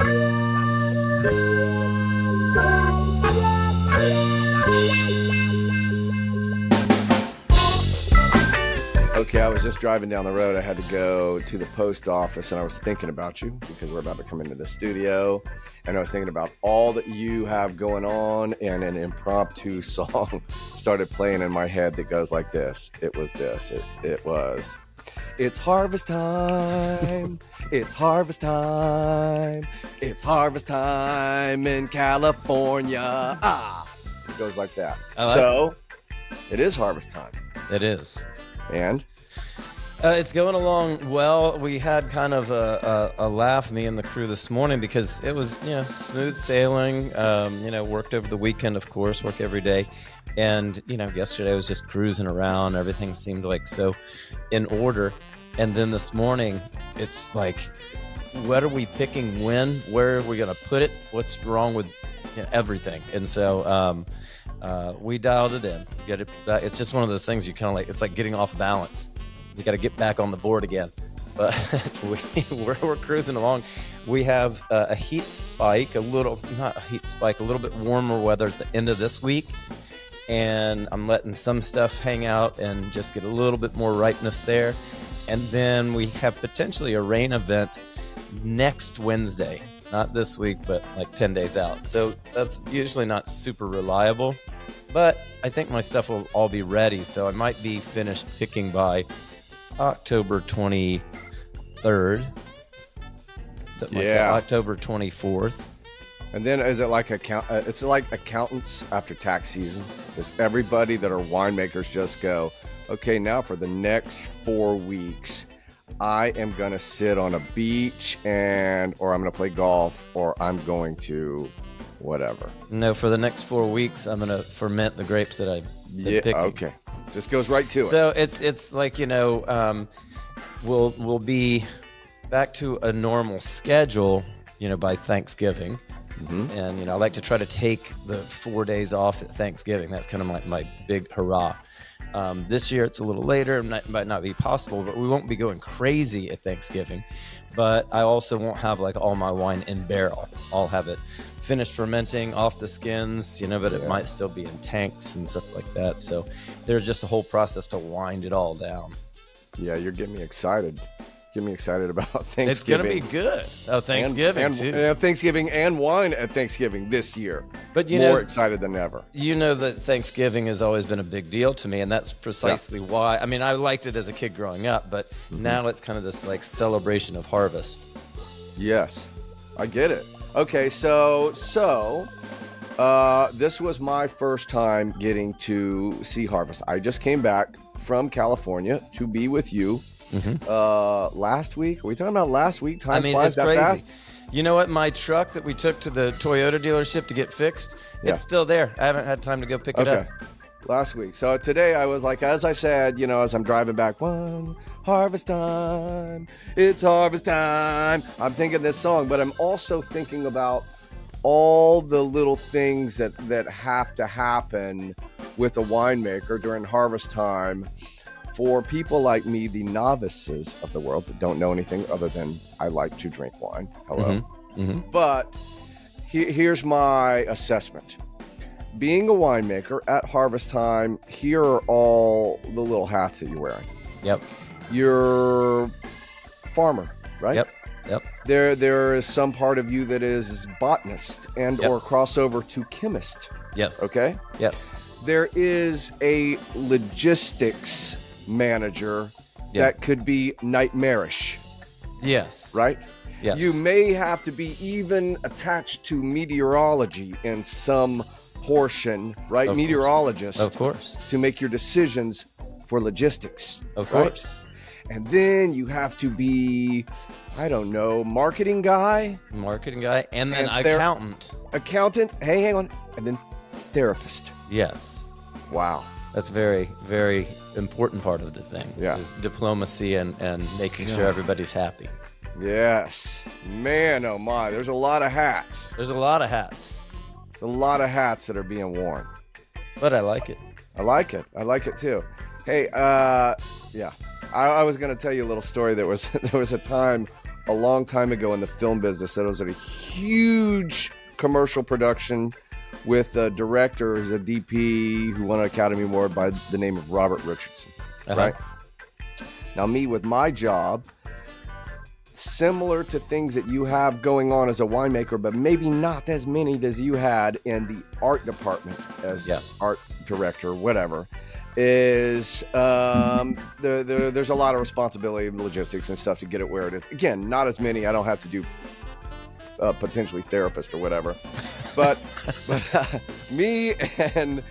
Okay, I was just driving down the road. I had to go to the post office, and I was thinking about you because we're about to come into the studio. And I was thinking about all that you have going on, and an impromptu song started playing in my head that goes like this. It was this. It was, it's harvest time. It's harvest time. It's harvest time in California. It goes like that. So it is harvest time. It is. And? It's going along well. We had kind of a laugh, me and the crew, this morning because it was, smooth sailing. Worked over the weekend, of course, work every day. And, yesterday I was just cruising around. Everything seemed like so in order. And then this morning, it's like, what are we picking when? Where are we going to put it? What's wrong with everything? And so we dialed it in. Get it back. It's just one of those things you kind of like, it's like getting off balance. You got to get back on the board again. But we're cruising along. We have a heat spike, a little bit warmer weather at the end of this week. And I'm letting some stuff hang out and just get a little bit more ripeness there. And then we have potentially a rain event next Wednesday. Not this week, but like 10 days out. So that's usually not super reliable. But I think my stuff will all be ready. So I might be finished picking by October 23rd. Something like that. October 24th. And then is it like it's like accountants after tax season? Does everybody that are winemakers just go, okay, now for the next 4 weeks, I am going to sit on a beach or I'm going to play golf, or I'm going to whatever? No, for the next 4 weeks, I'm going to ferment the grapes that I've been picking. Okay. Just goes right to it. So it's like, we'll be back to a normal schedule, by Thanksgiving. Mm-hmm. And, I like to try to take the 4 days off at Thanksgiving. That's kind of my big hurrah. This year it's a little later. It might not be possible, but we won't be going crazy at Thanksgiving. But I also won't have like all my wine in barrel. I'll have it finished fermenting off the skins, but it might still be in tanks and stuff like that. So there's just a whole process to wind it all down. Yeah, you're getting me excited. Get me excited about Thanksgiving. It's going to be good. Oh, Thanksgiving, too. Yeah, Thanksgiving and wine at Thanksgiving this year. But more excited than ever. You know that Thanksgiving has always been a big deal to me, and that's precisely why. I mean, I liked it as a kid growing up, but now it's kind of this like celebration of harvest. Yes, I get it. Okay, so this was my first time getting to see harvest. I just came back from California to be with you. Mm-hmm. Last week? Are we talking about last week? Time flies that crazy. Fast? You know what? My truck that we took to the Toyota dealership to get fixed, it's still there. I haven't had time to go pick it up. Last week. So today I was like, as I said, as I'm driving back, harvest time. It's harvest time. I'm thinking this song, but I'm also thinking about all the little things that have to happen with a winemaker during harvest time. For people like me, the novices of the world that don't know anything other than I like to drink wine. Hello. Mm-hmm. Mm-hmm. But here's my assessment. Being a winemaker at harvest time, here are all the little hats that you're wearing. Yep. You're farmer, right? Yep. There is some part of you that is botanist or crossover to chemist. Yes. Okay? Yes. There is a logistics manager that could be nightmarish. Yes. Right? Yes. You may have to be even attached to meteorology in some portion, right? Of Meteorologist. Of course. To make your decisions for logistics. Of course. And then you have to be, I don't know, marketing guy, and then accountant. Hey, hang on. And then therapist. Yes. Wow. That's very, very important part of the thing. Yeah. Is diplomacy and making sure everybody's happy. Yes. Man, oh my. There's a lot of hats. There's a lot of hats. It's a lot of hats that are being worn. But I like it. I like it too. Hey, I was going to tell you a little story. There was a time a long time ago in the film business that was at a huge commercial production with a director who's a DP who won an Academy Award by the name of Robert Richardson, right? Now, me with my job, similar to things that you have going on as a winemaker, but maybe not as many as you had in the art department as art director, whatever, is there's a lot of responsibility and logistics and stuff to get it where it is. Again, not as many. I don't have to do potentially therapist or whatever, but me and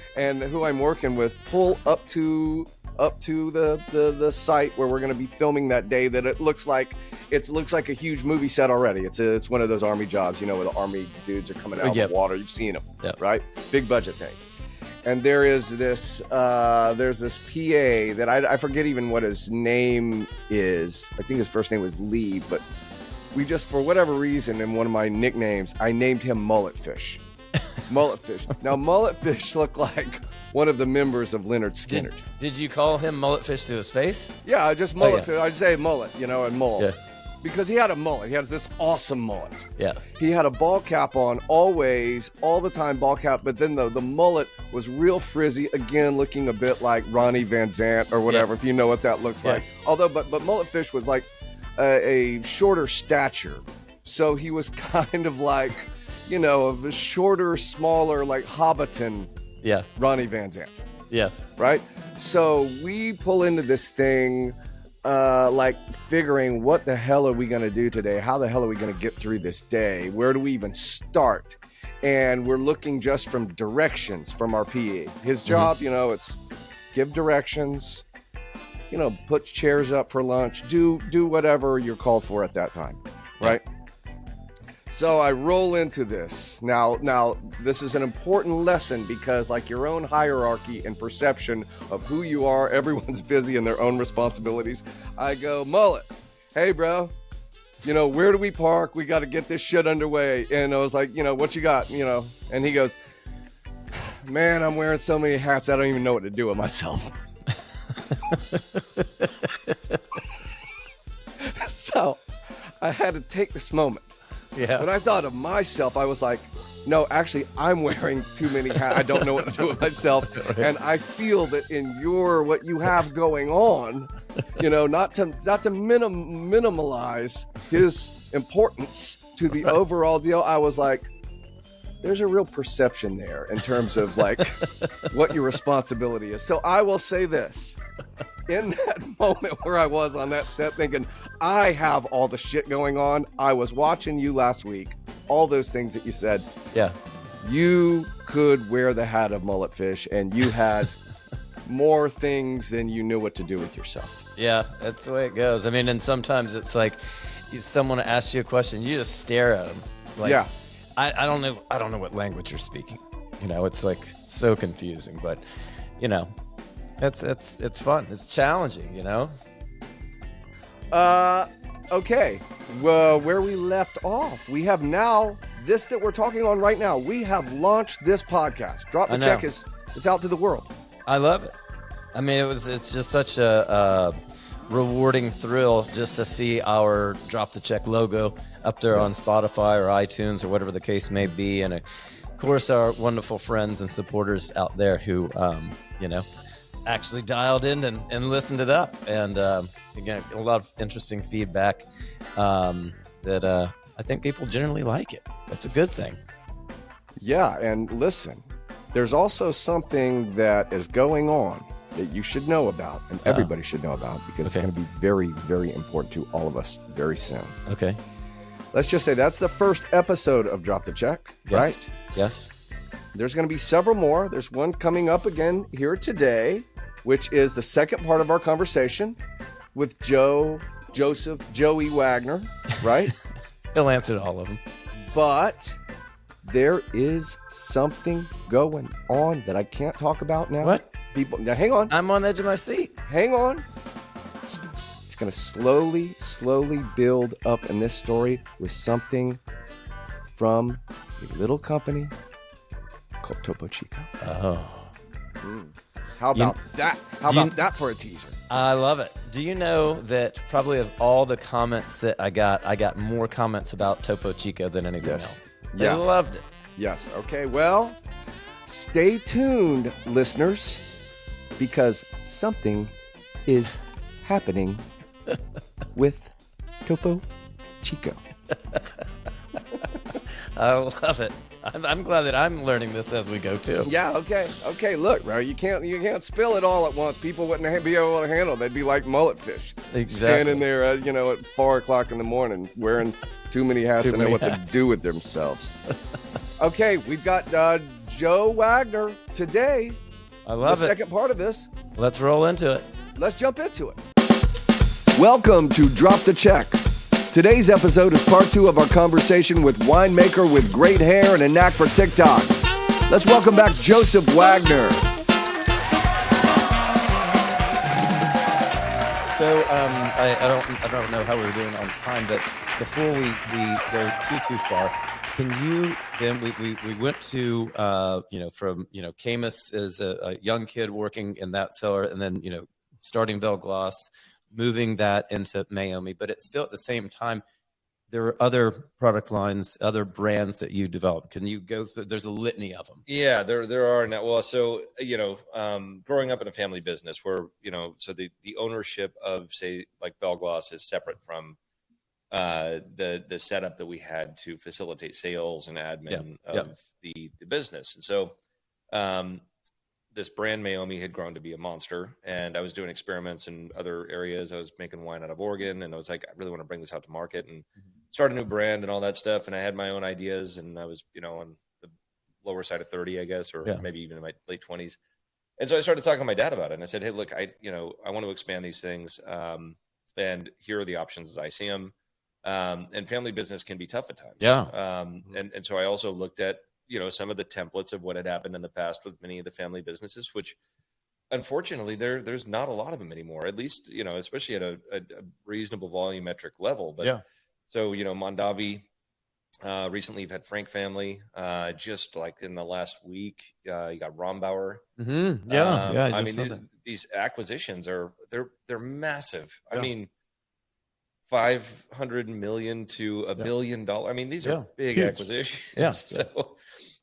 who I'm working with pull up to the site where we're going to be filming that day. That it looks like a huge movie set already. It's one of those army jobs, where the army dudes are coming out of the water. You've seen them, right? Big budget thing. And there's this PA that I forget even what his name is. I think his first name was Lee, but we just, for whatever reason, in one of my nicknames, I named him Mulletfish. Mulletfish. Now, Mulletfish looked like one of the members of Leonard Skinner. Did you call him Mulletfish to his face? Yeah, just Mulletfish. I say mullet, and mole. Yeah. Because he had a mullet. He had this awesome mullet. Yeah. He had a ball cap on always, all the time, ball cap. But then the mullet was real frizzy, again, looking a bit like Ronnie Van Zant or whatever, if you know what that looks like. Although, but Mulletfish was like a shorter stature. So he was kind of like, of a shorter, smaller, like Hobbiton Ronnie Van Zant. Yes. Right? So we pull into this thing like figuring what the hell are we going to do today? How the hell are we going to get through this day? Where do we even start? And we're looking just from directions from our PA. His job, it's give directions, put chairs up for lunch, do whatever you're called for at that time, right? So I roll into this. Now this is an important lesson because like your own hierarchy and perception of who you are, everyone's busy in their own responsibilities. I go, Mullet, hey bro, where do we park? We got to get this shit underway. And I was like, what you got? And he goes, man, I'm wearing so many hats, I don't even know what to do with myself. So I had to take this moment. Yeah. When I thought of myself, I was like, no, actually, I'm wearing too many hats. I don't know what to do with myself. Right. And I feel that in what you have going on, not to minimalize his importance to the overall deal, I was like, there's a real perception there in terms of like what your responsibility is. So I will say this. In that moment where I was on that set thinking, I have all the shit going on. I was watching you last week. All those things that you said. Yeah. You could wear the hat of Mulletfish and you had more things than you knew what to do with yourself. Yeah, that's the way it goes. I mean, and sometimes it's like someone asks you a question, you just stare at them. Like, yeah. I don't know what language you're speaking. It's like so confusing, but it's fun. It's challenging, Okay. Well, where we left off, we have now this that we're talking on right now. We have launched this podcast. Drop the Check it's out to the world. I love it. I mean, it's just such a rewarding thrill just to see our Drop the Check logo up there on Spotify or iTunes or whatever the case may be, and of course our wonderful friends and supporters out there who actually dialed in and listened it up, and again, a lot of interesting feedback that I think people generally like it. That's a good thing. Yeah, and listen, there's also something that is going on that you should know about, and everybody should know about, because it's going to be very, very important to all of us very soon. Okay. Let's just say that's the first episode of Drop the Check, right? Yes. There's going to be several more. There's one coming up again here today, which is the second part of our conversation with Joey Wagner, right? He'll answer to all of them. But there is something going on that I can't talk about now. What? People, now hang on. I'm on the edge of my seat. Hang on. It's going to slowly build up in this story with something from a little company called Topo Chico. Oh. How about that? How about that for a teaser? I love it. Do you know that probably of all the comments that I got more comments about Topo Chico than anything else. They loved it. Yes. Okay. Well, stay tuned, listeners, because something is happening with Topo Chico. I love it. I'm glad that I'm learning this as we go too. Yeah. Okay. Look, bro, you can't spill it all at once. People wouldn't be able to handle it. They'd be like mullet fish, standing there, at 4:00 in the morning, wearing too many hats and know what to do with themselves. Okay, we've got Joe Wagner today. I love the second part of this. Let's roll into it. Let's jump into it. Welcome to Drop the Check. Today's episode is part 2 of our conversation with winemaker with great hair and a knack for TikTok. Let's welcome back Joseph Wagner. So I don't know how we're doing on time, but before we go too far, can you then we went to from Camus as a young kid working in that cellar, and then starting Bell Gloss, moving that into Mayomi, but it's still at the same time there are other product lines, other brands that you developed. Can you go through? There's a litany of them. Yeah, there are now. Well, so growing up in a family business where so the ownership of, say, like Bell Gloss is separate from the setup that we had to facilitate sales and admin of the business, and so this brand Mayomi had grown to be a monster, and I was doing experiments in other areas. I was making wine out of Oregon, and I was like, I really want to bring this out to market and start a new brand and all that stuff. And I had my own ideas, and I was, on the lower side of 30, I guess, or maybe even in my late 20s. And so I started talking to my dad about it, and I said, hey, look, I want to expand these things, and here are the options as I see them. And family business can be tough at times. Yeah. And so I also looked at some of the templates of what had happened in the past with many of the family businesses, which unfortunately there's not a lot of them anymore, at least, especially at a reasonable volumetric level. But so, Mondavi, recently you've had Frank family, just like in the last week, you got Rombauer. Mm-hmm. I mean, these acquisitions they're massive. Yeah. I mean, 500 million to $1 billion. I mean, these are big acquisitions. Yeah.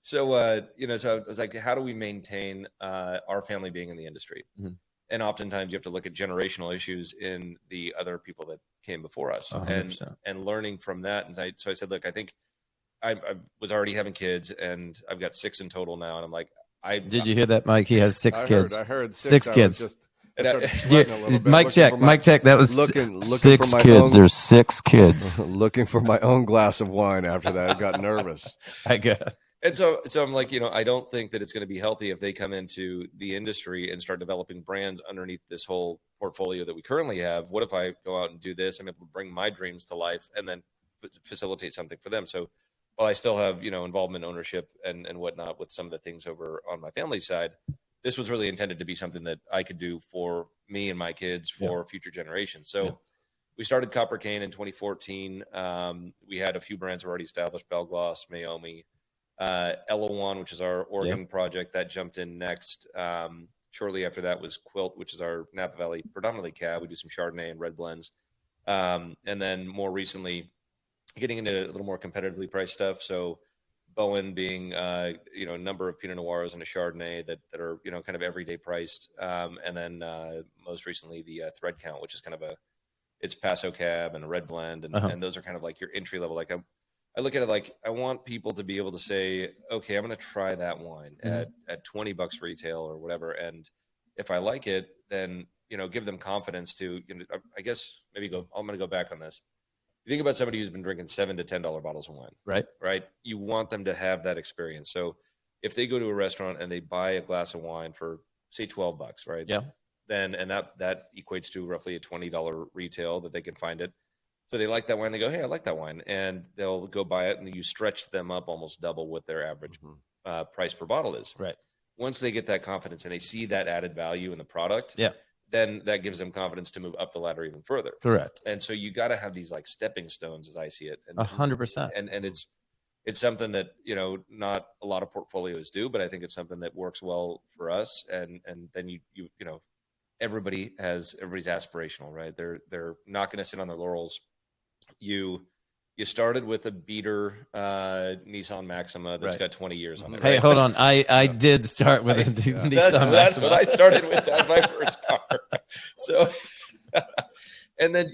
So I was like, how do we maintain our family being in the industry? Mm-hmm. And oftentimes you have to look at generational issues in the other people that came before us, 100%. and learning from that. And so I said, look, I think I was already having kids, and I've got 6 in total now. And I'm like, did you hear that, Mike? He has 6 kids. I heard 6 kids. Mike check. That was looking 6 for my kids. Own, There's 6 kids. Looking for my own glass of wine after that. I got nervous. I got. And so I'm like, I don't think that it's going to be healthy if they come into the industry and start developing brands underneath this whole portfolio that we currently have. What if I go out and do this? I'm able to bring my dreams to life and then facilitate something for them. So while I still have, involvement, ownership and whatnot with some of the things over on my family side, this was really intended to be something that I could do for me and my kids for future generations. So we started Copper Cane in 2014. We had a few brands already established: Bell Gloss, Mayomi, Elawan, which is our Oregon project that jumped in next. Shortly after that was Quilt, which is our Napa Valley predominantly cab. We do some Chardonnay and red blends. And then more recently, getting into a little more competitively priced stuff. So Bowen being, a number of Pinot Noirs and a Chardonnay that are, kind of everyday priced. And then most recently the Thread Count, which is kind of it's Paso Cab and a red blend. And those are kind of like your entry level. Like I look at it like I want people to be able to say, okay, I'm going to try that wine at $20 retail or whatever. And if I like it, then, give them confidence to, I guess maybe I'm going to go back on this. You think about somebody who's been drinking $7 to $10 bottles of wine, right? You want them to have that experience. So if they go to a restaurant and they buy a glass of wine for, say, $12, right? Yeah. Then, and that equates to roughly a $20 retail that they can find it. So they like that wine. They go, hey, I like that wine. And they'll go buy it, and you stretch them up almost double what their average price per bottle is. Right. Once they get that confidence and they see that added value in the product, then that gives them confidence to move up the ladder even further. Correct. And so you got to have these like stepping stones, as I see it. 100%. And it's it's something that, not a lot of portfolios do, but I think it's something that works well for us. And then everybody's aspirational, right? They're not going to sit on their laurels. You started with a beater Nissan Maxima that's got 20 years on it. Hey, right? hold on. I did start with a Nissan Maxima. That's what I started with. That was my first car. So, and then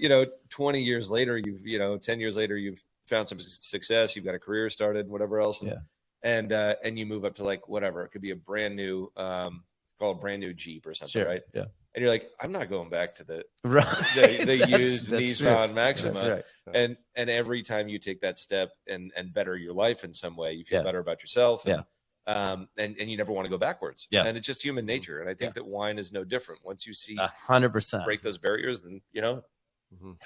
20 years later, 10 years later, you've found some success. You've got a career started, whatever else. And you move up to like whatever. It could be a brand new, called brand new Jeep or something, right? Yeah. And you're like, I'm not going back to the That's used Nissan Maxima. That's right. And every time you take that step and better your life in some way, you feel better about yourself. And, and you never want to go backwards. Yeah. And it's just human nature. And I think that wine is no different. Once you see 100% break those barriers, then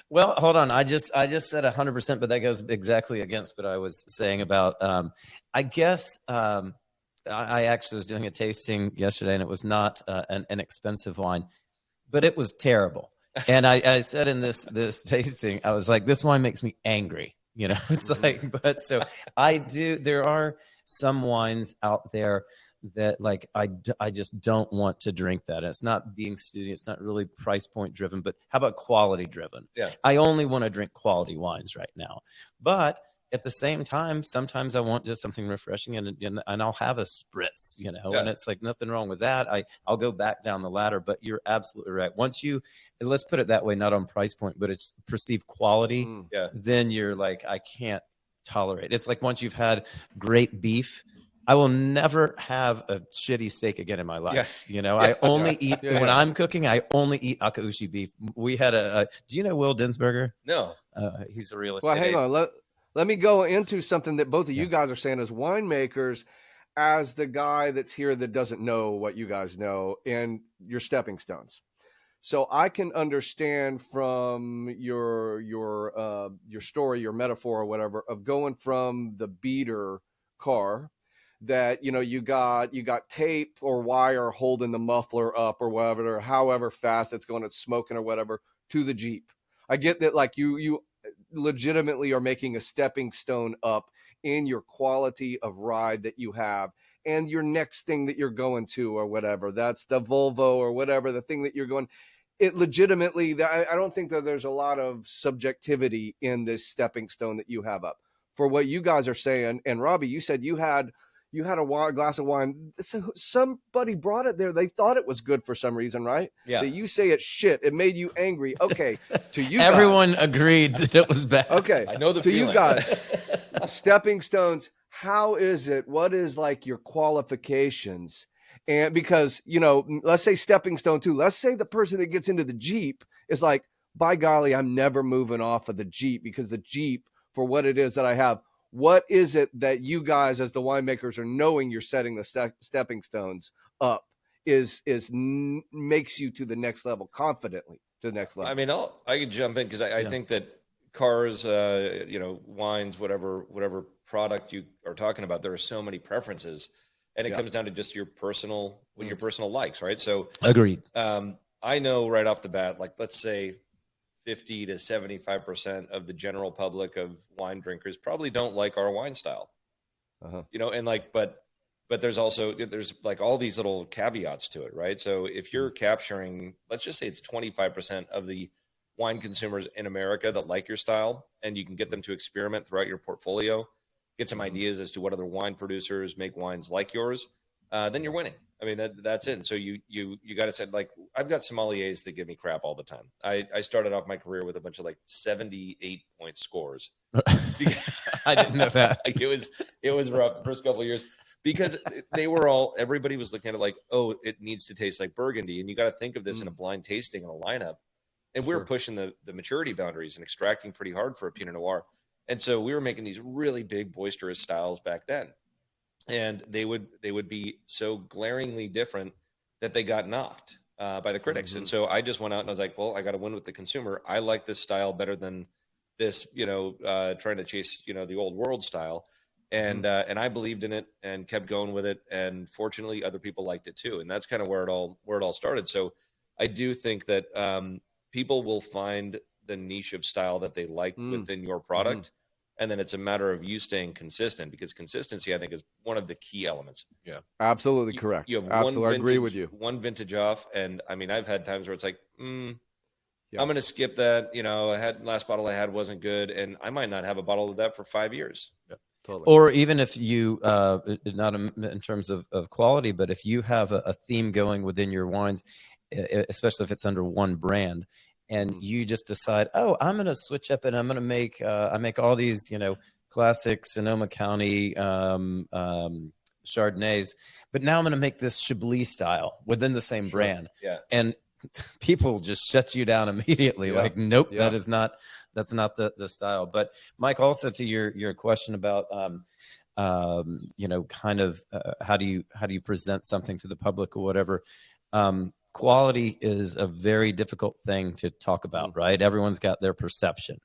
Well, hold on. I just said 100%, but that goes exactly against what I was saying about. I guess I actually was doing a tasting yesterday, and it was not an expensive wine, but it was terrible. And I said in this tasting, I was like, this wine makes me angry. It's like, but so there are some wines out there that like I just don't want to drink that. It's not being studious. It's not really price point driven, but how about quality driven? Yeah. I only want to drink quality wines right now. But at the same time, sometimes I want just something refreshing and I'll have a spritz, and it's like nothing wrong with that. I'll go back down the ladder, but you're absolutely right. Once let's put it that way, not on price point, but it's perceived quality. Then you're like, I can't tolerate. It's like once you've had great beef, I will never have a shitty steak again in my life. I only eat when I'm cooking. I only eat Akaushi beef. We had do you know Will Dinsberger? No. He's a real estate. Well, hang on. Let me go into something that both of you guys are saying as winemakers, as the guy that's here that doesn't know what you guys know, and your stepping stones. So I can understand from your story, your metaphor or whatever, of going from the beater car that you got tape or wire holding the muffler up or whatever, or however fast it's going, it's smoking or whatever, to the Jeep. I get that, like you legitimately are making a stepping stone up in your quality of ride that you have, and your next thing that you're going to or whatever, that's the Volvo or whatever, the thing that you're going. It legitimately, I don't think that there's a lot of subjectivity in this stepping stone that you have up for what you guys are saying. And Robbie, you said you had a glass of wine. Somebody brought it there. They thought it was good for some reason, right? Yeah. That you say it's shit. It made you angry. Okay. To you Everyone guys, agreed that it was bad. Okay. I know the to feeling. You guys, stepping stones, how is it? What is like your qualifications? And because, let's say stepping stone too. Let's say the person that gets into the Jeep is like, by golly, I'm never moving off of the Jeep, because the Jeep, for what it is that I have, what is it that you guys as the winemakers are knowing you're setting the stepping stones up makes you to the next level, confidently to the next level? I mean, I can jump in because I think that cars, wines, whatever product you are talking about, there are so many preferences, and it comes down to just your personal likes, right? So agreed. I know right off the bat, like let's say 50 to 75% of the general public of wine drinkers probably don't like our wine style, and like, but there's like all these little caveats to it, right? So if you're capturing, let's just say it's 25% of the wine consumers in America that like your style, and you can get them to experiment throughout your portfolio, get some ideas as to what other wine producers make wines like yours, then you're winning. I mean, that's it. And so you got to say, like, I've got sommeliers that give me crap all the time. I started off my career with a bunch of like 78 point scores. I didn't know that. It was rough the first couple of years, because everybody was looking at it like, oh, it needs to taste like Burgundy. And you got to think of this in a blind tasting in a lineup. And we were pushing the maturity boundaries and extracting pretty hard for a Pinot Noir. And so we were making these really big boisterous styles back then. And they would be so glaringly different that they got knocked by the critics. And so I just went out and I was like, well, I got to win with the consumer. I like this style better than this, trying to chase, the old world style. And I believed in it and kept going with it. And fortunately, other people liked it too. And that's kind of where it all started. So I do think that people will find the niche of style that they like within your product. And then it's a matter of you staying consistent, because consistency, I think, is one of the key elements. Yeah, absolutely correct. You have Absolutely, I agree with you. one vintage off. And I mean, I've had times where it's like, Yeah. I'm going to skip that. Last bottle I had wasn't good, and I might not have a bottle of that for 5 years. Yeah, totally. Or even if you, not in terms of quality, but if you have a theme going within your wines, especially if it's under one brand, and you just decide, oh, I'm going to switch up and I'm going to make, I make all these, classic Sonoma County Chardonnays, but now I'm going to make this Chablis style within the same brand. Yeah. And people just shut you down immediately. Yeah. Like, nope, Yeah. that's not the style. But Mike, also to your question about, kind of how do you present something to the public or whatever. Quality is a very difficult thing to talk about, right? Everyone's got their perception.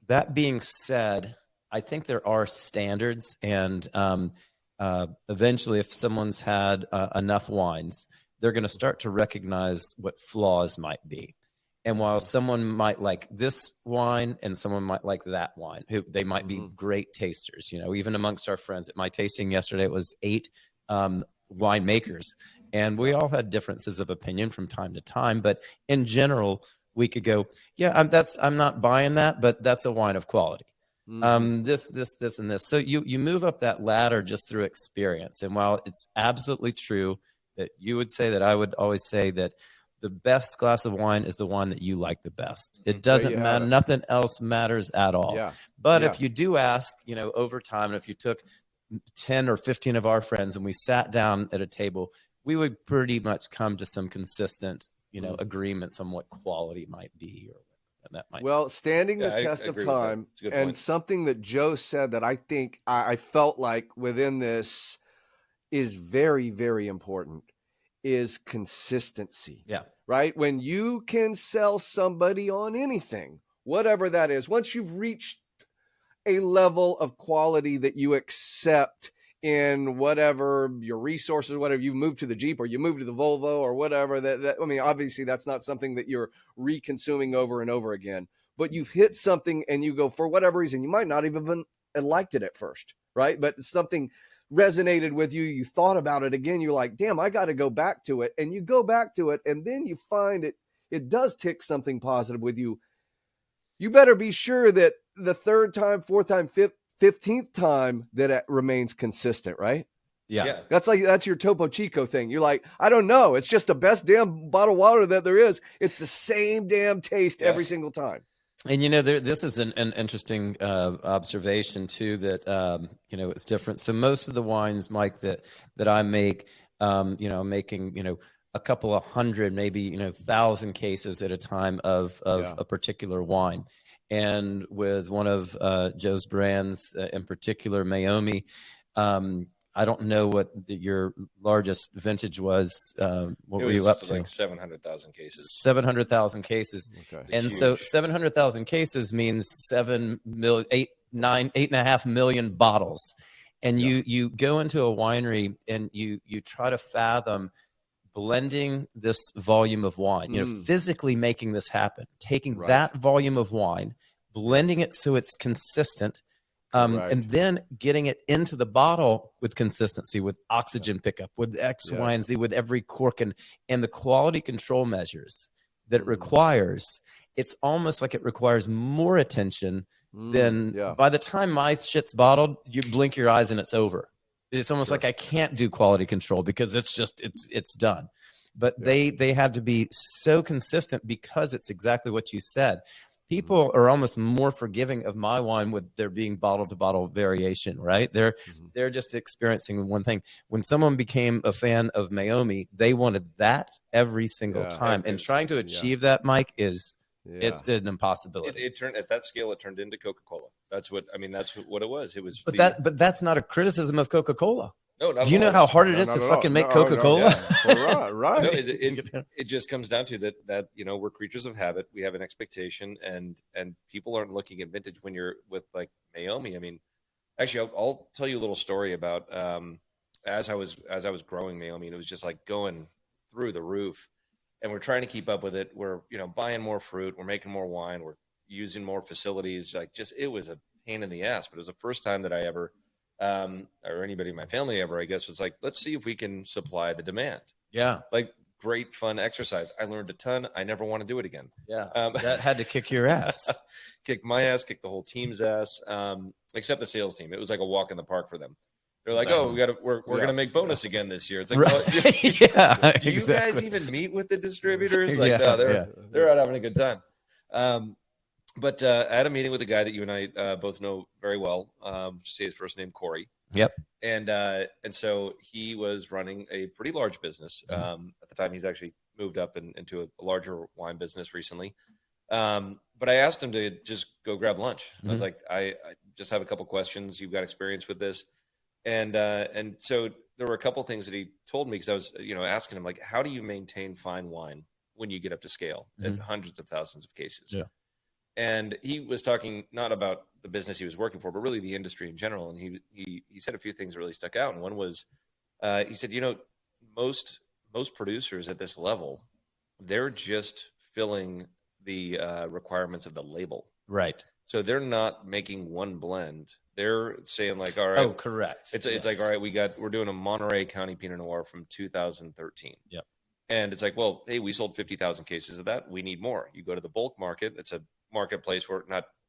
That being said, I think there are standards, and eventually, if someone's had enough wines, they're going to start to recognize what flaws might be. And while someone might like this wine and someone might like that wine, they might be great tasters. Even amongst our friends at my tasting yesterday, it was 8 winemakers, and we all had differences of opinion from time to time. But in general, we could go, yeah, I'm not buying that, but that's a wine of quality. This, and this. So you move up that ladder just through experience. And while it's absolutely true that you would say that, I would always say that the best glass of wine is the one that you like the best. It doesn't matter. Nothing else matters at all. Yeah. But if you do ask, over time, and if you took 10 or 15 of our friends and we sat down at a table, we would pretty much come to some consistent, agreements on what quality might be, or that might. Well, standing the test of time, and something that Joe said that I think I felt like within this is very, very important, is consistency. Yeah. Right? When you can sell somebody on anything, whatever that is, once you've reached a level of quality that you accept in whatever your resources, whatever, you move to the Jeep or you move to the Volvo or whatever, that I mean, obviously that's not something that you're reconsuming over and over again, but you've hit something and you go, for whatever reason, you might not even have liked it at first, right? But something resonated with you, you thought about it again, you're like, damn, I got to go back to it. And you go back to it, and then you find it does tick something positive with you. You better be sure that the third time, fourth time, 15th time that it remains consistent, right? Yeah. That's your Topo Chico thing. You're like, I don't know. It's just the best damn bottled water that there is. It's the same damn taste every single time. And, this is an interesting observation, too, that, it's different. So most of the wines, Mike, that I make, I'm making, a couple of hundred, maybe, 1,000 cases at a time of a particular wine. And with one of Joe's brands, in particular, Mayomi, I don't know what your largest vintage was. What were you up to? Like 700,000 cases. 700,000 cases. Okay. And huge. So 700,000 cases means 8.5 million bottles. And you go into a winery and you try to fathom blending this volume of wine, physically making this happen, taking that volume of wine, blending it so it's consistent, and then getting it into the bottle with consistency, with oxygen pickup, with X, Y, and Z, with every cork, and the quality control measures that it requires. It's almost like it requires more attention than by the time my shit's bottled, you blink your eyes and it's over. It's almost like I can't do quality control because it's done. But they have to be so consistent because it's exactly what you said. People are almost more forgiving of my wine with there being bottle to bottle variation, right? They're just experiencing one thing. When someone became a fan of Mayomi, they wanted that every single time. And trying to achieve that, Mike, it's an impossibility. It turned at that scale. It turned into Coca-Cola. That's what it was. It was. But that's not a criticism of Coca-Cola. No, do you know how hard it is to fucking make Coca-Cola? Right. No, it just comes down to that we're creatures of habit. We have an expectation, and people aren't looking at vintage when you're with like Mayomi. I mean, actually, I'll tell you a little story about as I was growing Mayomi, and it was just like going through the roof, and we're trying to keep up with it. We're buying more fruit, we're making more wine, we're using more facilities. Like it was a pain in the ass, but it was the first time that I ever, or anybody in my family ever, I guess, was like, let's see if we can supply the demand. Yeah. Like, great fun exercise. I learned a ton. I never want to do it again. Yeah. That had to kick your ass. Kick my ass, kick the whole team's ass, except the sales team. It was like a walk in the park for them. They're like, oh, we're going to make bonus again this year. It's like, well, do you guys even meet with the distributors? Like, no, they're out having a good time. But I had a meeting with a guy that you and I both know very well. Just say his first name, Corey. Yep. And so he was running a pretty large business. At the time, he's actually moved up into a larger wine business recently. But I asked him to just go grab lunch. I was like, I just have a couple questions. You've got experience with this. And so there were a couple things that he told me, because I was, asking him, like, how do you maintain fine wine when you get up to scale in hundreds of thousands of cases? Yeah. And he was talking not about the business he was working for, but really the industry in general. And he said a few things that really stuck out. And one was, he said, most producers at this level, they're just filling the requirements of the label. Right. So they're not making one blend. They're saying, like, all right. Oh, correct. It's like, all right, we're doing a Monterey County Pinot Noir from 2013. Yep. And it's like, well, hey, we sold 50,000 cases of that. We need more. You go to the bulk market. It's a marketplace where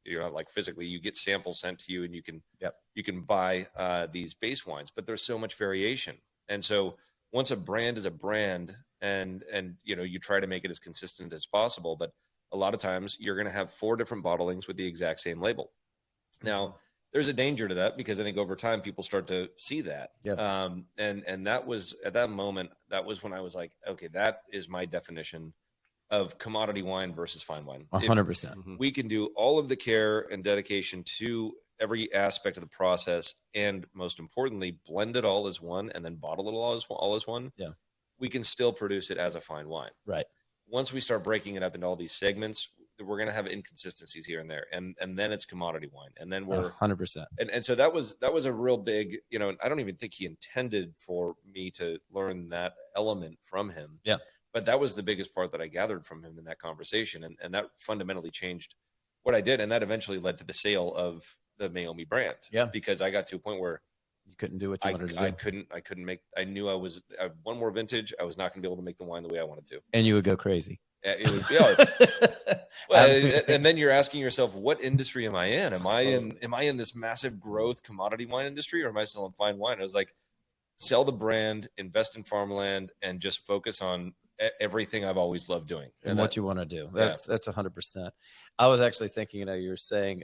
you're not like physically, you get samples sent to you, and you can buy these base wines, but there's so much variation. And so once a brand is a brand, and you try to make it as consistent as possible, but a lot of times you're going to have 4 different bottlings with the exact same label. Now, there's a danger to that, because I think over time people start to see that. Yeah. And that was, at that moment, that was when I was like, okay, that is my definition of commodity wine versus fine wine. 100%. We can do all of the care and dedication to every aspect of the process, and most importantly, blend it all as one, and then bottle it all as one. Yeah. We can still produce it as a fine wine. Right. Once we start breaking it up into all these segments, we're going to have inconsistencies here and there, and then it's commodity wine, and then we're 100%. And so that was a real big, I don't even think he intended for me to learn that element from him. Yeah. But that was the biggest part that I gathered from him in that conversation, and that fundamentally changed what I did, and that eventually led to the sale of the Mayomi brand. Yeah. Because I got to a point where you couldn't do what you wanted to do. I couldn't make. I knew I had one more vintage. I was not going to be able to make the wine the way I wanted to. And you would go crazy. It would, well, and then you're asking yourself, what industry am I in? Am I in this massive growth commodity wine industry, or am I still in fine wine? I was like, sell the brand, invest in farmland, and just focus on everything I've always loved doing and what you want to do. That's 100%. I was actually thinking, you were saying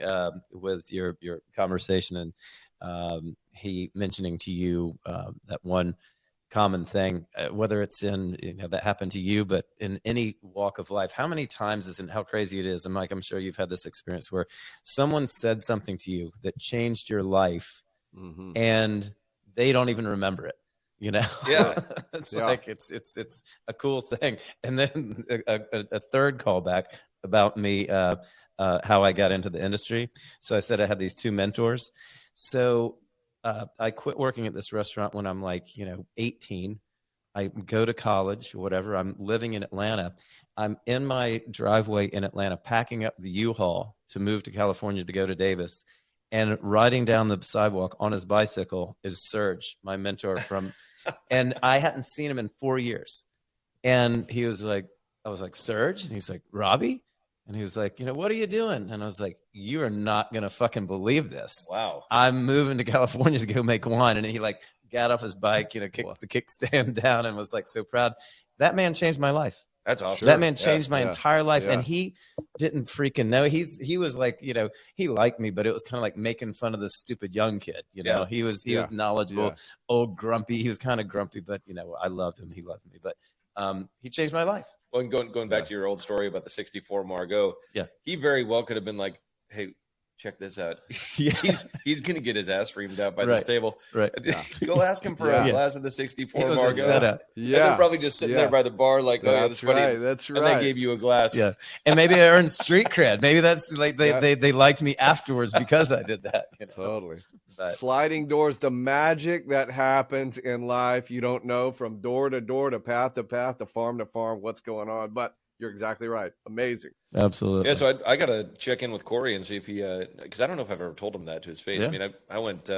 with your conversation, and he mentioning to you that one common thing, whether it's in, that happened to you, but in any walk of life, how many times is, and how crazy it is. And Mike, I'm sure you've had this experience where someone said something to you that changed your life, and they don't even remember it. Yeah. It's like, it's a cool thing. And then a third callback about me, how I got into the industry. So I said I had these 2 mentors. So I quit working at this restaurant when I'm like, 18. I go to college, whatever. I'm living in Atlanta. I'm in my driveway in Atlanta, packing up the U-Haul to move to California to go to Davis. And riding down the sidewalk on his bicycle is Serge, my mentor from, and I hadn't seen him in 4 years. And he was like, I was like, Serge? And he's like, Robbie? And he was like, what are you doing? And I was like, you are not going to fucking believe this. Wow. I'm moving to California to go make wine. And he got off his bike, kicks the kickstand down, and was like so proud. That man changed my life. That's awesome. That man changed my entire life. And he didn't freaking know. He was like, he liked me, but it was kind of like making fun of this stupid young kid. He was knowledgeable, old grumpy. He was kind of grumpy, but I loved him. He loved me, but he changed my life. Well, and going back to your old story about the 64 Margaux, he very well could have been like, hey, check this out. He's going to get his ass reamed out by this table. Right. Go ask him for a glass of the 64 Margaux. Yeah. And they're probably just sitting there by the bar like, that's funny. That's right. And they gave you a glass. Yeah. And maybe I earned street cred. Maybe that's like they liked me afterwards because I did that. Totally. But sliding doors, the magic that happens in life. You don't know from door to door to path to path to farm, what's going on. But You're exactly right. Amazing. Absolutely. Yeah, so I got to check in with Corey and see if he, because I don't know if I've ever told him that to his face. Yeah. I mean, I went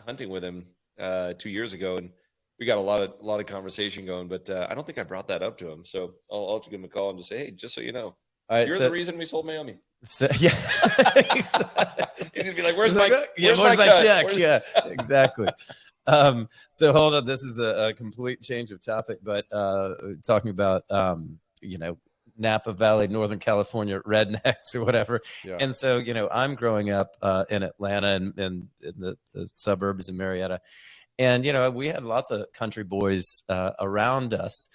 hunting with him 2 years ago, and we got a lot of conversation going, but I don't think I brought that up to him. So I'll have to give him a call and just say, hey, just so you know, All right, you're so, the reason we sold Miami. So, yeah. He's gonna be like, "Where's my where's my cut? check?" Where's-" Yeah, exactly. So hold on. This is a complete change of topic, but talking about Napa Valley, Northern California rednecks or whatever. Yeah. And so I'm growing up in Atlanta and in the suburbs in Marietta, and we had lots of country boys around us.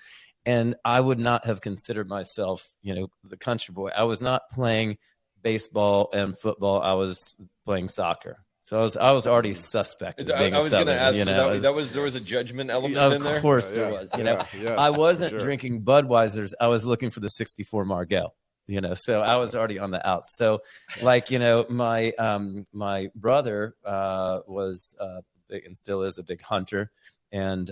And I would not have considered myself, the country boy. I was not playing baseball and football. I was playing soccer. So I was already suspect as being I was going to ask. so there was a judgment element in there. Of course there was. I wasn't drinking Budweisers. I was looking for the '64 Margell. So I was already on the outs. So, my brother was big and still is a big hunter, and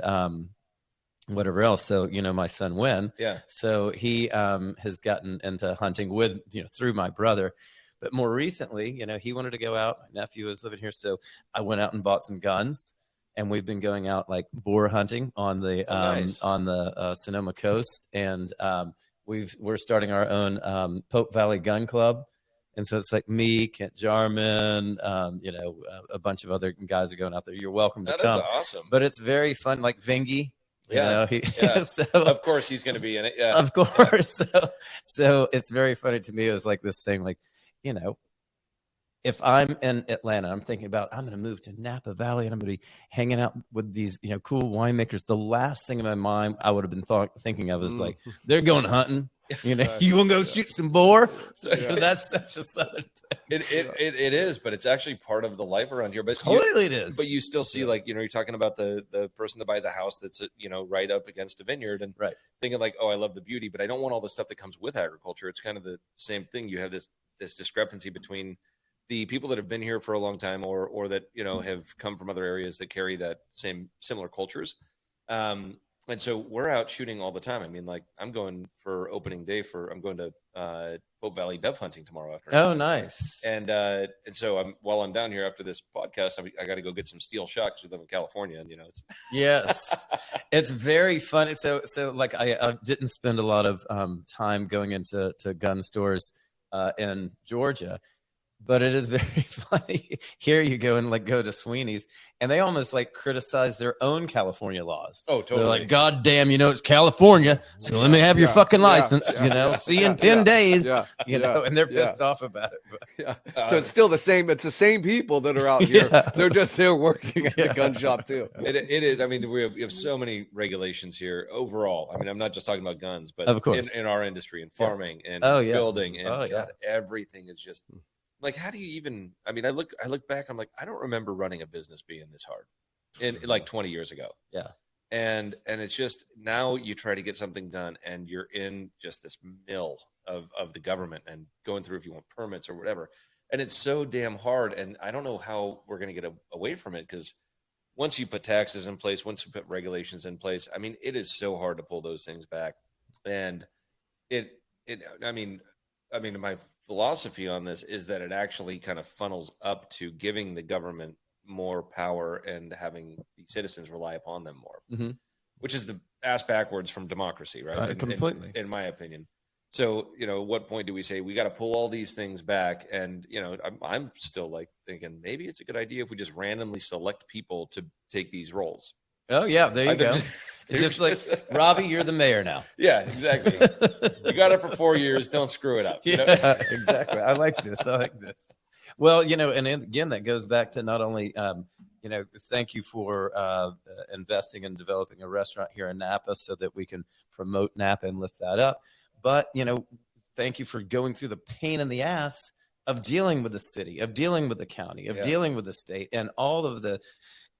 whatever else. So, my son Wynn. Yeah. So he has gotten into hunting with, through my brother. But more recently, he wanted to go out. My nephew is living here. So I went out and bought some guns. And we've been going out like boar hunting on the Sonoma coast. And we're starting our own Pope Valley Gun Club. And so it's like me, Kent Jarman, a bunch of other guys are going out there. You're welcome to come. That is awesome. But it's very fun. Like Vingy. So, of course he's going to be in it. Yeah, of course. So it's very funny to me. It was like this thing, like, if I'm in Atlanta, I'm thinking about, I'm going to move to Napa Valley and I'm going to be hanging out with these, cool winemakers. The last thing in my mind I would have been thinking of is like, they're going hunting. You going to go shoot some boar? So that's such a Southern thing. It is, but it's actually part of the life around here. But totally it is. But you still see, like, you're talking about the person that buys a house that's, right up against a vineyard and thinking like, oh, I love the beauty, but I don't want all the stuff that comes with agriculture. It's kind of the same thing. You have this discrepancy between the people that have been here for a long time or that, have come from other areas that carry that similar cultures. And so we're out shooting all the time. I mean, like, I'm going for opening day I'm going to Pope Valley dove hunting tomorrow afternoon. Oh, nice. And so while I'm down here after this podcast, I got to go get some steel shocks. We live in California, and it's yes, it's very funny. So like I didn't spend a lot of time going into gun stores in Georgia. But it is very funny. Here you go and go to Sweeney's, and they almost criticize their own California laws. Oh, totally. They're like, God damn, it's California, so let me have your fucking license. See you in 10 days. And they're pissed off about it. But. So it's still the same. It's the same people that are out here. They're working at the gun shop too. It is. I mean, we have so many regulations here overall. I mean, I'm not just talking about guns, but of course. In our industry and farming and building and God, everything is just. Like, how do you even? I mean, I look back. I'm like, I don't remember running a business being this hard, in like 20 years ago. Yeah, and it's just now you try to get something done, and you're in just this mill of the government and going through if you want permits or whatever, and it's so damn hard. And I don't know how we're going to get away from it because once you put taxes in place, once you put regulations in place, I mean, it is so hard to pull those things back, and I mean, my philosophy on this is that it actually kind of funnels up to giving the government more power and having the citizens rely upon them more, which is the ass backwards from democracy, right? Completely. In my opinion. So, at what point do we say we got to pull all these things back? And, I'm still thinking maybe it's a good idea if we just randomly select people to take these roles. Oh, yeah, there you go. Just like, Robbie, you're the mayor now. Yeah, exactly. You got it for 4 years. Don't screw it up. Exactly. I like this. Well, and again, that goes back to not only, thank you for investing in developing a restaurant here in Napa so that we can promote Napa and lift that up. But, thank you for going through the pain in the ass of dealing with the city, of dealing with the county, of dealing with the state, and all of the,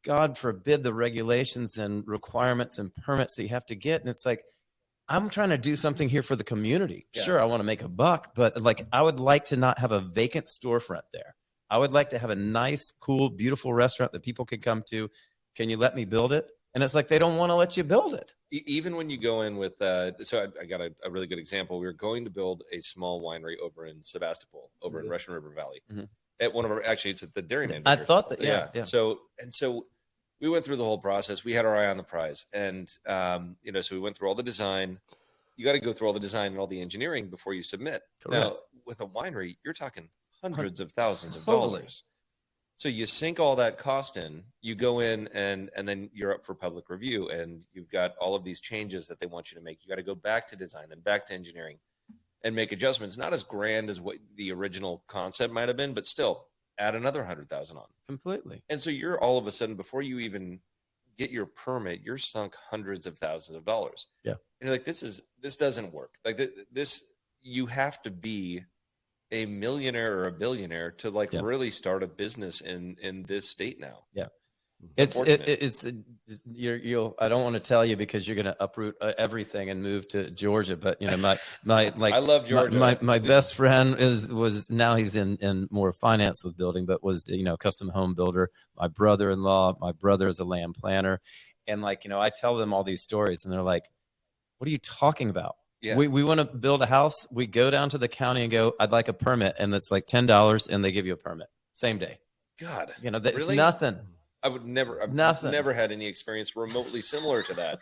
God forbid, the regulations and requirements and permits that you have to get. And it's like, I'm trying to do something here for the community. Yeah. Sure, I want to make a buck, but I would like to not have a vacant storefront there. I would like to have a nice, cool, beautiful restaurant that people can come to. Can you let me build it? And it's like they don't want to let you build it. Even when you go in with, so I got a really good example. We were going to build a small winery over in Sebastopol, over in Russian River Valley. At one of our, actually, it's at the Dairyman. I thought that, yeah. So we went through the whole process. We had our eye on the prize, and so we went through all the design. You got to go through all the design and all the engineering before you submit. Correct. Now, with a winery, you're talking hundreds of thousands of dollars. So you sink all that cost in, you go in, and then you're up for public review, and you've got all of these changes that they want you to make. You got to go back to design and back to engineering and make adjustments. Not as grand as what the original concept might have been, but still add another 100,000 on. Completely. And so you're all of a sudden, before you even get your permit, you're sunk hundreds of thousands of dollars. Yeah. And you're like, this doesn't work. Like this, you have to be a millionaire or a billionaire to really start a business in this state now. Yeah. You'll I don't want to tell you because you're going to uproot everything and move to Georgia. But my I love Georgia. My best friend was now he's in more finance with building, but was custom home builder. My brother-in-law, my brother is a land planner, and I tell them all these stories, and they're like, "What are you talking about?" Yeah. We want to build a house. We go down to the county and go, "I'd like a permit," and it's like $10, and they give you a permit same day. God, that's really? nothing. I've Nothing. never had any experience remotely similar to that.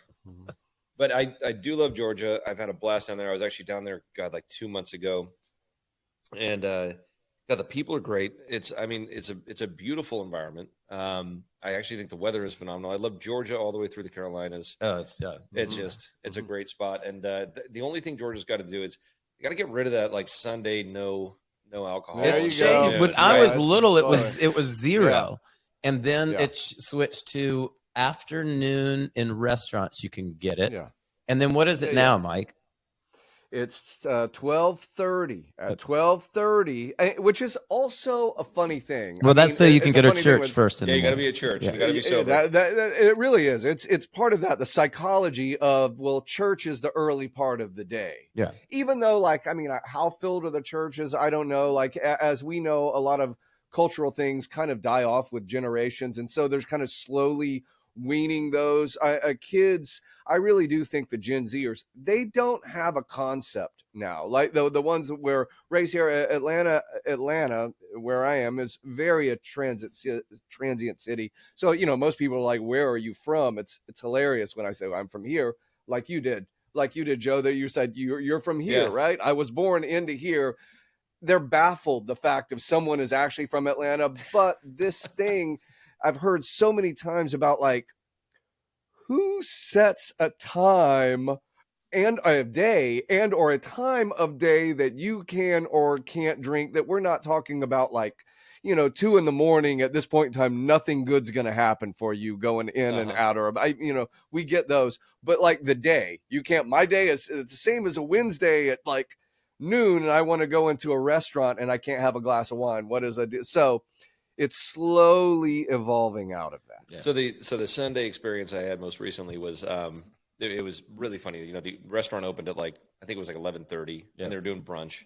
But I do love Georgia. I've had a blast down there. I was actually down there, like 2 months ago. And the people are great. It's a beautiful environment. I actually think the weather is phenomenal. I love Georgia all the way through the Carolinas. It's It's a great spot. And the only thing Georgia's got to do is you got to get rid of that Sunday no alcohol. There It's you go. changed. When Yeah, I was that's little, it fine. was zero. Yeah. And then Yeah. it switched to afternoon in restaurants. You can get it. Yeah. And then what is it now, Mike? It's 12:30 at 12:30, which is also a funny thing. Well, that's so you can it's go a to funny thing church with- first. In Yeah, the you got to morning. be at church. Yeah. You got to be sober. That it really is. It's part of that. The psychology of church is the early part of the day. Yeah. Even though, how filled are the churches? I don't know. As we know, a lot of cultural things kind of die off with generations, and so there's kind of slowly weaning those kids. I really do think the Gen Zers, they don't have a concept now. Like the ones that were raised here, Atlanta, where I am, is very a transient city. So most people are like, "Where are you from?" It's hilarious when I say I'm from here, like you did, Joe. That you said you're from here, right? I was born into here. They're baffled the fact if someone is actually from Atlanta, but this thing I've heard so many times about who sets a time and a day and or a time of day that you can or can't drink, that we're not talking about 2 a.m. at this point in time, nothing good's going to happen for you going in and out, or we get those, but the day you can't. My day it's the same as a Wednesday at noon, and I want to go into a restaurant and I can't have a glass of wine. What does I do? So it's slowly evolving out of that. Yeah. So the Sunday experience I had most recently was it was really funny. The restaurant opened at I think it was 11:30, and they were doing brunch,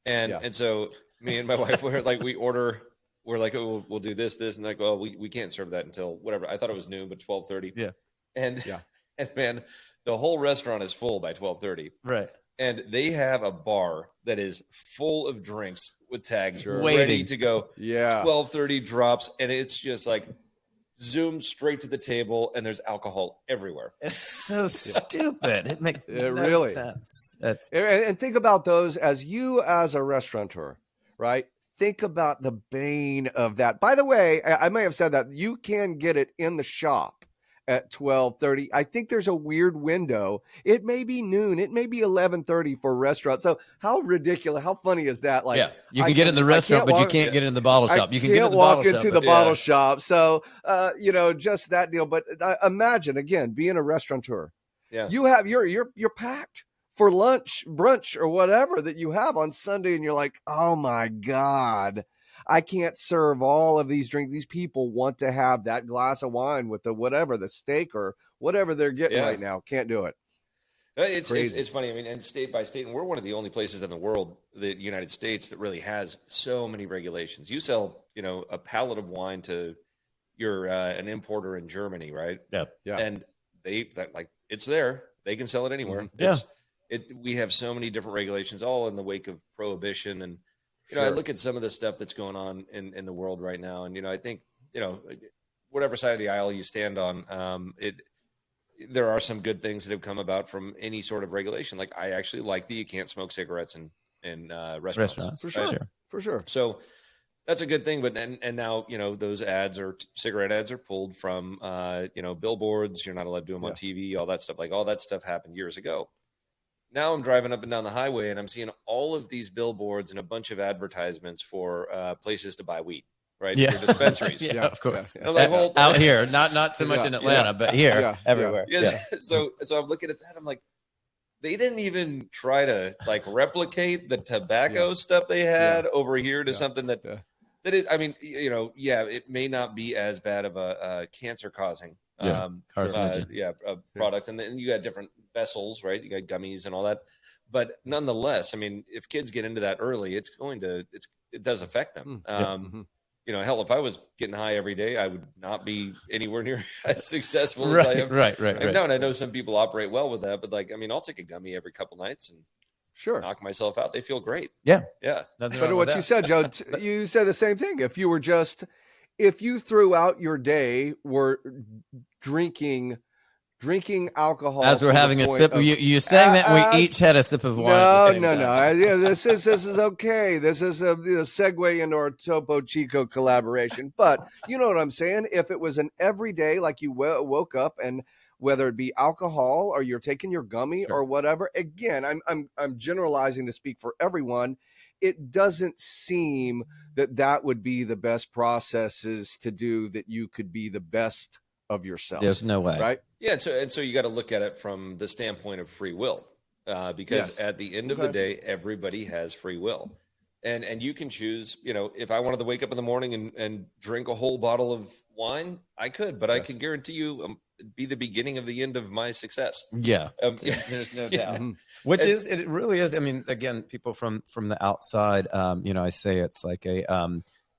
and so me and my wife were we're like, oh, we'll do this, and well, we can't serve that until whatever. I thought it was noon, but 12:30. Yeah, and man, the whole restaurant is full by 12:30. Right. And they have a bar that is full of drinks with tags ready Waiting to go. Yeah. 12:30 drops, and it's just zoomed straight to the table, and there's alcohol everywhere. It's so stupid. It makes no really sense. And think about those as a restaurateur, right? Think about the bane of that. By the way, I may have said that you can get it in the shop at 12:30. I think there's a weird window. It may be noon. It may be 11:30 for restaurants. So how ridiculous, how funny is that? You can get it in the restaurant, but you can't get it in the bottle shop. You can get it in the walk bottle into shop, the bottle shop. So, just that deal. But imagine, again, being a restaurateur. Yeah. You have, you're packed for lunch, brunch, or whatever that you have on Sunday. And you're like, oh my God, I can't serve all of these drinks. These people want to have that glass of wine with the steak or whatever they're getting right now. Can't do it. It's funny. I mean, and state by state, and we're one of the only places in the world, the United States, that really has so many regulations. You sell, a pallet of wine to you're an importer in Germany, right? Yeah. And it's there. They can sell it anywhere. We have so many different regulations, all in the wake of prohibition. And, I look at some of the stuff that's going on in the world right now. And, I think, whatever side of the aisle you stand on, there are some good things that have come about from any sort of regulation. Like, I actually like that you can't smoke cigarettes in restaurants. For sure. So that's a good thing. But, and now, those cigarette ads are pulled from, billboards. You're not allowed to do them on TV, all that stuff. Like, all that stuff happened years ago. Now I'm driving up and down the highway and I'm seeing all of these billboards and a bunch of advertisements for places to buy weed, right? Yeah. For dispensaries. Of course. Yeah. Like, out here, not so much in Atlanta, but here, everywhere. Yeah. So I'm looking at that. I'm like, they didn't even try to like replicate the tobacco stuff they had over here to something that it may not be as bad of a cancer causing product. And then you got different vessels, right? You got gummies and all that. But nonetheless, I mean, if kids get into that early, it does affect them. Hell, if I was getting high every day, I would not be anywhere near as successful as I am. Right. No, and I know some people operate well with that, but I'll take a gummy every couple nights and knock myself out. They feel great. Yeah. But what you said, Joe, you said the same thing. If you throughout your day were drinking alcohol as we're having a sip, you're saying that we each had a sip of wine. No. Yeah, this is okay. This is a segue into our Topo Chico collaboration. But you know what I'm saying? If it was an everyday, like you woke up and whether it be alcohol or you're taking your gummy or whatever, again, I'm generalizing to speak for everyone. It doesn't seem that would be the best processes to do that you could be the best of yourself. There's no way. Right? Yeah. And so you got to look at it from the standpoint of free will, because at the end of the day, everybody has free will. And you can choose, if I wanted to wake up in the morning and drink a whole bottle of wine, I could, but I can guarantee you it'd be the beginning of the end of my success. There's no doubt. Which it really is. I mean, again, people from the outside, I say it's like a,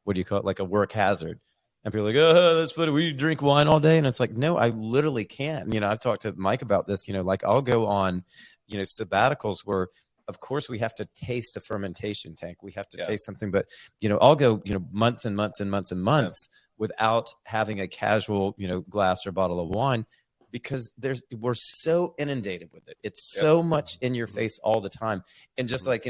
what do you call it? Like a work hazard. And people are like, oh, that's funny. We drink wine all day. And it's like, no, I literally can't. I've talked to Mike about this, like I'll go on, sabbaticals where, of course, we have to taste a fermentation tank. We have to taste something, but, I'll go, months and months and months and months without having a casual, glass or bottle of wine, because we're so inundated with it. It's so much in your face all the time. And just like,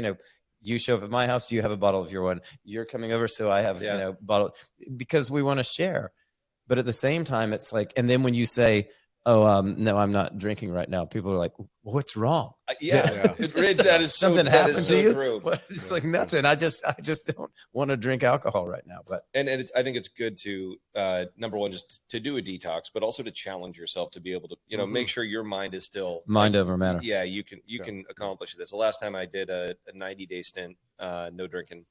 you show up at my house, do you have a bottle of your wine? You're coming over, so I have bottle, because we want to share. But at the same time, it's like, and then when you say, oh, no, I'm not drinking right now, people are like, what's wrong? That is something happened to you. True. It's like nothing. I just don't want to drink alcohol right now. But I think it's good to number one, just to do a detox, but also to challenge yourself to be able to make sure your mind is still mind over matter. Yeah, you can accomplish this. The last time I did a 90-day stint, no drinking.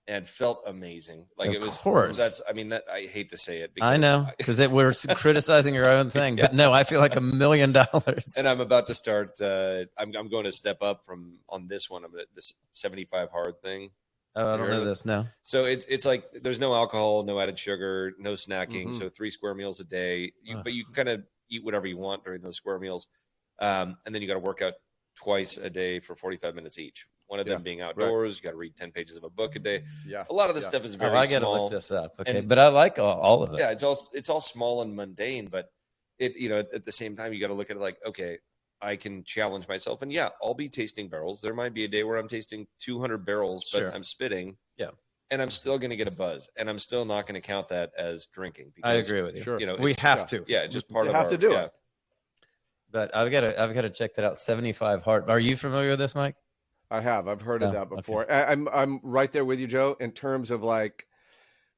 And felt amazing. Like, it was, of course. That I hate to say it. I know, because we're criticizing your own thing, but no, I feel like $1 million. And I'm about to start. I'm going to step up on this one. I'm at this 75 hard thing. Oh, I don't know this. No. So it's like there's no alcohol, no added sugar, no snacking. So 3 square meals a day. But you can kind of eat whatever you want during those square meals, and then you got to work out twice a day for 45 minutes each. One of them being outdoors. You got to read 10 pages of a book a day. A lot of this stuff is very small. I got to look this up. Okay. But I like all of it. Yeah. It's all small and mundane, but at the same time, you got to look at it like, okay, I can challenge myself, and I'll be tasting barrels. There might be a day where I'm tasting 200 barrels, but I'm spitting. Yeah. And I'm still going to get a buzz, and I'm still not going to count that as drinking. Because, I agree with you. Sure. We have to. Yeah. It's just part of have to do it. But I've got to check that out. 75 hard. Are you familiar with this, Mike? I have. I've heard of that before. Okay. I'm right there with you, Joe, in terms of like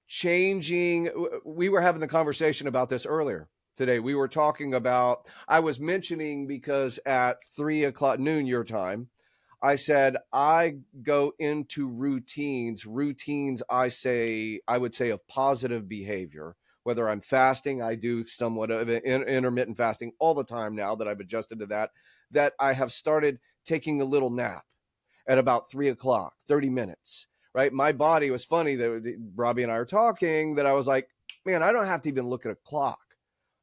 changing. We were having the conversation about this earlier today. We were talking about, I was mentioning, because at 3:00 noon your time, I said I go into routines, I would say of positive behavior. Whether I'm fasting, I do somewhat of intermittent fasting all the time now that I've adjusted to that I have started taking a little nap at about 3:00, 30 minutes, right? My body was funny that Robbie and I were talking that I was like, man, I don't have to even look at a clock.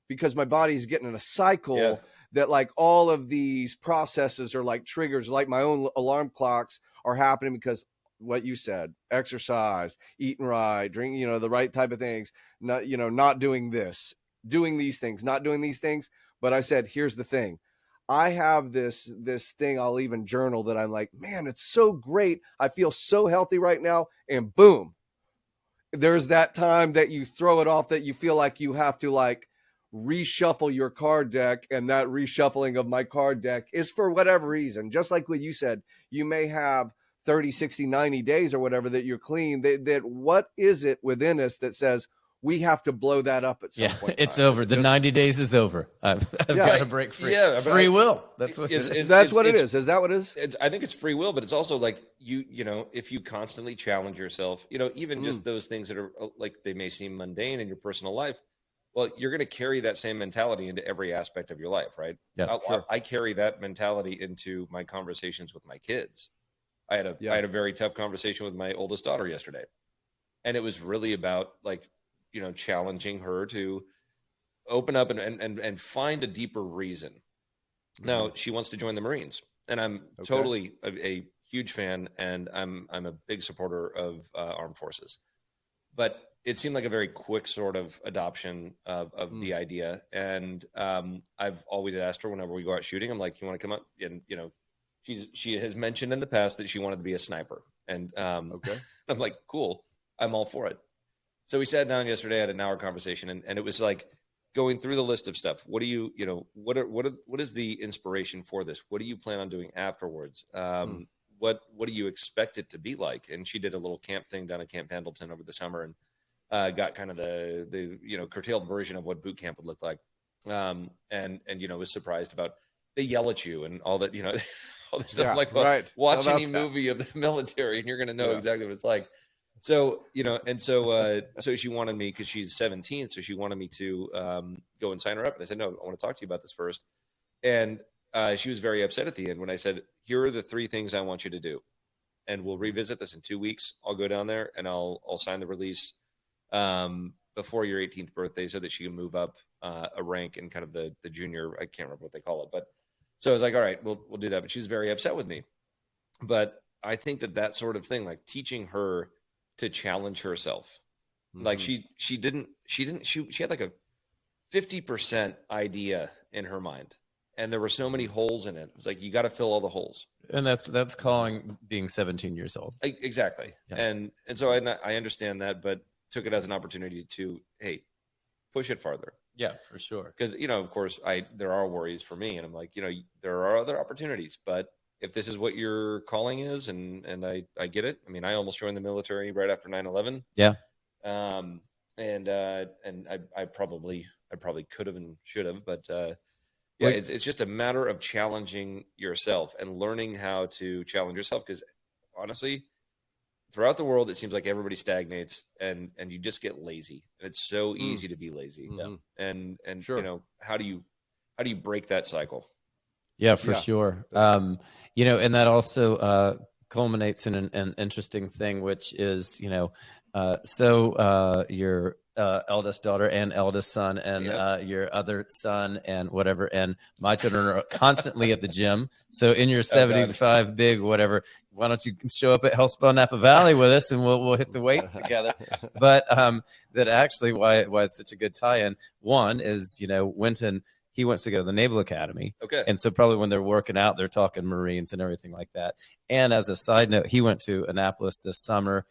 because my body's getting in a cycle Yeah. that like all of these processes are like triggers, like my own alarm clocks are happening because what you said, exercise, eating right, drinking, the right type of things, not, not doing this, doing these things, not doing these things. But I said, here's the thing. I have this thing, I'll even journal that I'm like, man, it's so great. I feel so healthy right now. And boom, there's that time that you throw it off, that you feel like you have to like reshuffle your card deck. And that reshuffling of my card deck is for whatever reason. Just like what you said, you may have 30, 60, 90 days or whatever that you're clean. That what is it within us that says we have to blow that up at some point? It's over. The 90 days is over. I've got to break free. Yeah, free will. That's what it is. That's what it is. Is that what it is? I think it's free will, but it's also like you know, if you constantly challenge yourself, even just those things that are like they may seem mundane in your personal life, well, you're going to carry that same mentality into every aspect of your life, right? Yeah, sure. I carry that mentality into my conversations with my kids. I had a very tough conversation with my oldest daughter yesterday, and it was really about like, challenging her to open up and find a deeper reason. Now she wants to join the Marines, and I'm totally a huge fan, and I'm a big supporter of armed forces. But it seemed like a very quick sort of adoption of the idea, and I've always asked her whenever we go out shooting, I'm like, you want to come up? And she has mentioned in the past that she wanted to be a sniper, and I'm like, cool, I'm all for it. So we sat down yesterday, had an hour conversation, and it was like going through the list of stuff. What do you, what is the inspiration for this? What do you plan on doing afterwards? What do you expect it to be like? And she did a little camp thing down at Camp Pendleton over the summer, and got kind of the curtailed version of what boot camp would look like. And was surprised about, they yell at you and all that, all this stuff. Watch any movie of the military and you're going to know exactly what it's like. So, so she wanted me, because she's 17, so she wanted me to go and sign her up. And I said, no, I want to talk to you about this first. And she was very upset at the end when I said, here are the 3 things I want you to do. And we'll revisit this in 2 weeks. I'll go down there and I'll sign the release before your 18th birthday so that she can move up a rank in kind of the junior, I can't remember what they call it. But so I was like, all right, we'll do that. But she's very upset with me. But I think that sort of thing, like teaching her to challenge herself. Like she had like a 50% idea in her mind, and there were so many holes in it. It was like, you got to fill all the holes. And that's calling being 17 years old. Exactly. Yeah. And so I understand that, but took it as an opportunity to, hey, push it farther. Yeah, for sure. Because, of course, there are worries for me, and I'm like, there are other opportunities, but if this is what your calling is, and I get it. I mean, I almost joined the military right after 9/11. Yeah. And I probably could have and should have, but it's just a matter of challenging yourself and learning how to challenge yourself. Because honestly, throughout the world, it seems like everybody stagnates and you just get lazy, and it's so easy to be lazy. And sure. How do you break that cycle? Yeah, for sure. And that also culminates in an interesting thing, which is, your eldest daughter and eldest son and your other son and whatever. And my children are constantly at the gym. So in your 75 big whatever, why don't you show up at Healthspa Napa Valley with us and we'll hit the weights together. But that actually why it's such a good tie-in. One is, Winton, he wants to go to the Naval Academy. Okay. And so probably when they're working out, they're talking Marines and everything like that. And as a side note, he went to Annapolis this summer.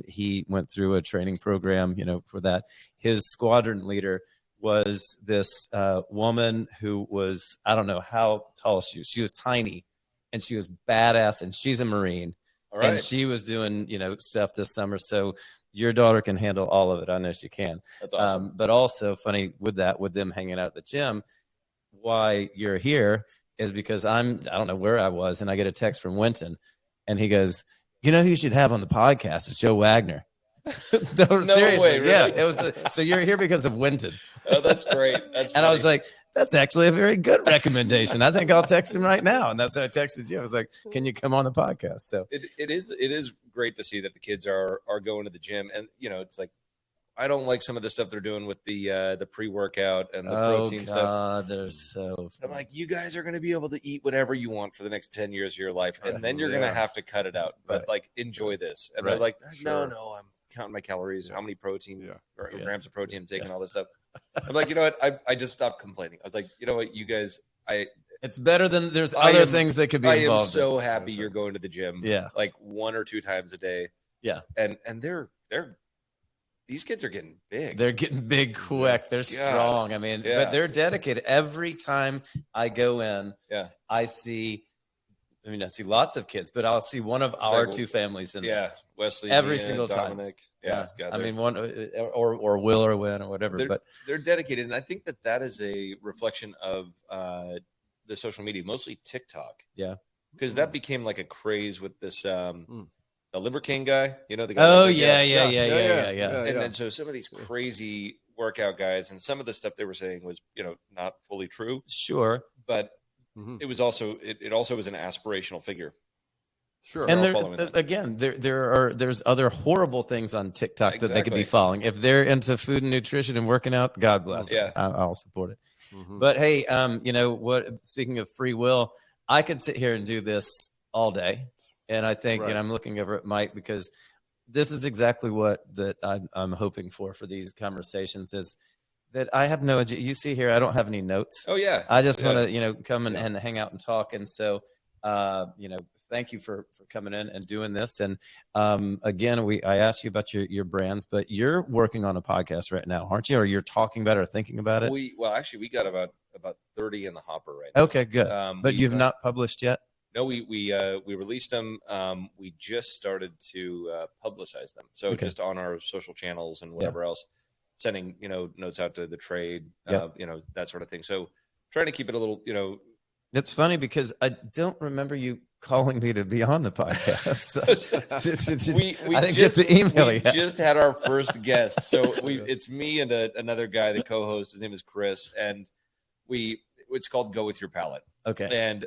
He went through a training program, for that. His squadron leader was this woman who was, I don't know how tall she was. She was tiny and she was badass, and she's a Marine. All right. And she was doing, stuff this summer. So your daughter can handle all of it. I know she can. That's awesome. But also funny with them hanging out at the gym, why you're here is because I don't know where I was, and I get a text from Winton, and he goes, who you should have on the podcast is Joe Wagner. No way, really? Yeah, it was. So you're here because of Winton. Oh, that's great. That's and I was like, that's actually a very good recommendation. I think I'll text him right now. And that's how I texted you. I was like, can you come on the podcast? So it is great to see that the kids are going to the gym, and it's like I don't like some of the stuff they're doing with the pre-workout and the protein stuff. God, they're so. I'm like, you guys are going to be able to eat whatever you want for the next 10 years of your life, and then you're going to have to cut it out. But like, enjoy this. And they're like, no, I'm counting my calories, how many protein or grams of protein I'm taking, all this stuff. I'm like, you know what? I just stopped complaining. I was like, you know what, you guys, it's better than there's other things that could be involved. I am so happy you're going to the gym, like 1 or 2 times a day. Yeah, and they're these kids are getting big. They're getting big quick. They're strong. I mean, but they're dedicated. Every time I go in, I see lots of kids, but I'll see one of our 2 families in there. Wesley, every Mia, single Dominic. time. I mean, one or Will or Win or whatever. But they're dedicated, and I think that is a reflection of the social media, mostly TikTok. Yeah, because that became like a craze with this. The Liver King guy, the guy. Oh yeah. And so some of these crazy workout guys, and some of the stuff they were saying was, not fully true. Sure, but it was also it also was an aspirational figure. Sure. And there's other horrible things on TikTok that they could be following. If they're into food and nutrition and working out, God bless. I'll support it. But hey, speaking of free will, I could sit here and do this all day. And I think, and I'm looking over at Mike, because this is exactly what that I'm hoping for these conversations, is that I have no, you see here, I don't have any notes. Oh yeah. I just want to, come and hang out and talk. And so, thank you for coming in and doing this. And again, I asked you about your brands, but you're working on a podcast right now, aren't you? Or you're talking about it or thinking about it? We got about 30 in the hopper right now. Okay, good. But you've not published yet? No, we released them. We just started to publicize them. So just on our social channels and whatever else, sending, notes out to the trade, that sort of thing. So trying to keep it a little, It's funny because I don't remember you calling me to be on the podcast. I didn't get the email yet. We just had our first guest. So it's me and another guy, the co-host. His name is Chris. And it's called Go With Your Palate. Okay. And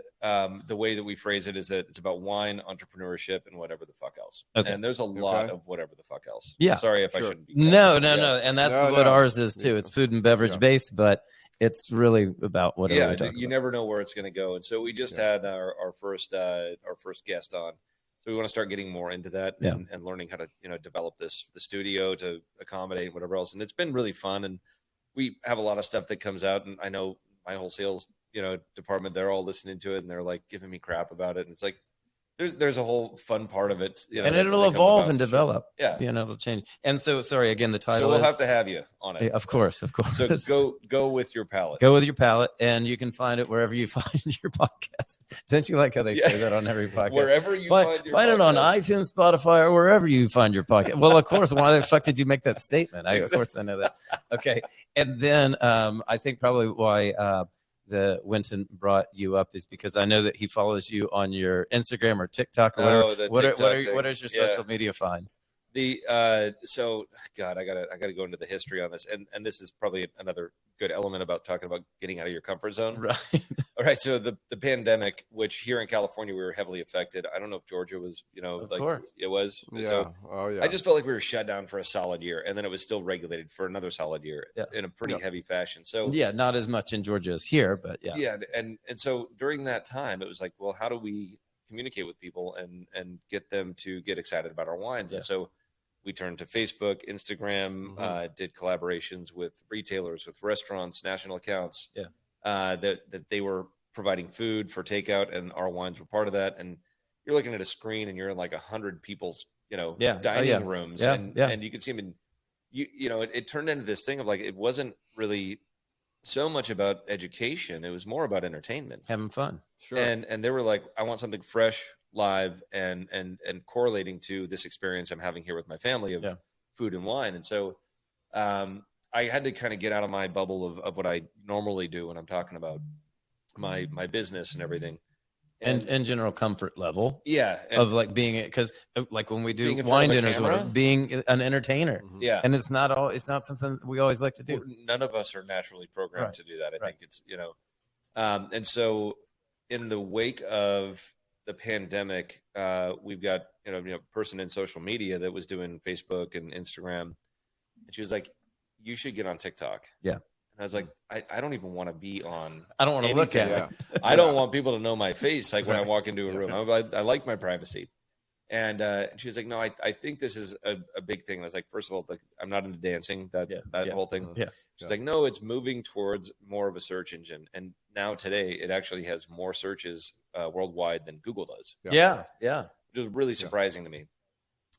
the way that we phrase it is that it's about wine, entrepreneurship, and whatever the fuck else. Okay. And there's a lot of whatever the fuck else. Yeah. Sorry if I shouldn't be. No. And that's what ours is too. It's food and beverage based, but it's really about whatever. Yeah. You never know where it's going to go. And so we just had our first guest on. So we want to start getting more into that and learning how to, develop the studio to accommodate whatever else. And it's been really fun. And we have a lot of stuff that comes out, and I know my whole sales department, they're all listening to it and they're like giving me crap about it. And it's like, there's a whole fun part of it, and it'll evolve and develop. Yeah. It'll change. And so, sorry, again, the title So we'll have to have you on it. Yeah, of course. So go with your palate. Go with your palate, and you can find it wherever you find your podcast. Don't you like how they say that on every podcast? Wherever you find your find podcast. it on iTunes, Spotify, or wherever you find your podcast. Well, of course, why the fuck did you make that statement? Of course I know that. Okay. And then I think probably why the Winton brought you up is because I know that he follows you on your Instagram or TikTok or whatever. What is your social media finds? So God, I gotta go into the history on this, and this is probably another good element about talking about getting out of your comfort zone. Right. All right. So the pandemic, which here in California we were heavily affected. I don't know if Georgia was, of course it was. Yeah. So yeah. I just felt like we were shut down for a solid year, and then it was still regulated for another solid year in a pretty heavy fashion. So not as much in Georgia as here, but and so during that time, it was like, well, how do we communicate with people and get them to get excited about our wines? And so we turned to Facebook, Instagram, did collaborations with retailers, with restaurants, national accounts. That they were providing food for takeout, and our wines were part of that. And you're looking at a screen, and you're in like 100 people's, dining rooms, and you can see them. And it turned into this thing of like, it wasn't really so much about education; it was more about entertainment, having fun. Sure. And they were like, I want something fresh, live, and correlating to this experience I'm having here with my family of food and wine. And so I had to kind of get out of my bubble of what I normally do when I'm talking about my business and everything. And general comfort level. Yeah. Of like being, because like when we do wine dinners, being an entertainer. Yeah. And it's not something we always like to do. None of us are naturally programmed to do that. I think it's, and so in the wake of the pandemic, we've got, person in social media that was doing Facebook and Instagram. And she was like, you should get on TikTok. Yeah. And I was like, I don't even want to be on. I don't want to look at anything. it. I don't want people to know my face. Like when I Right. walk into a room, I like my privacy. And she was like, no, I think this is a big thing. And I was like, first of all, like, I'm not into dancing, that whole thing. Yeah. She's like, no, it's moving towards more of a search engine. And now today it actually has more searches worldwide than Google does. Yeah. Which was really surprising to me.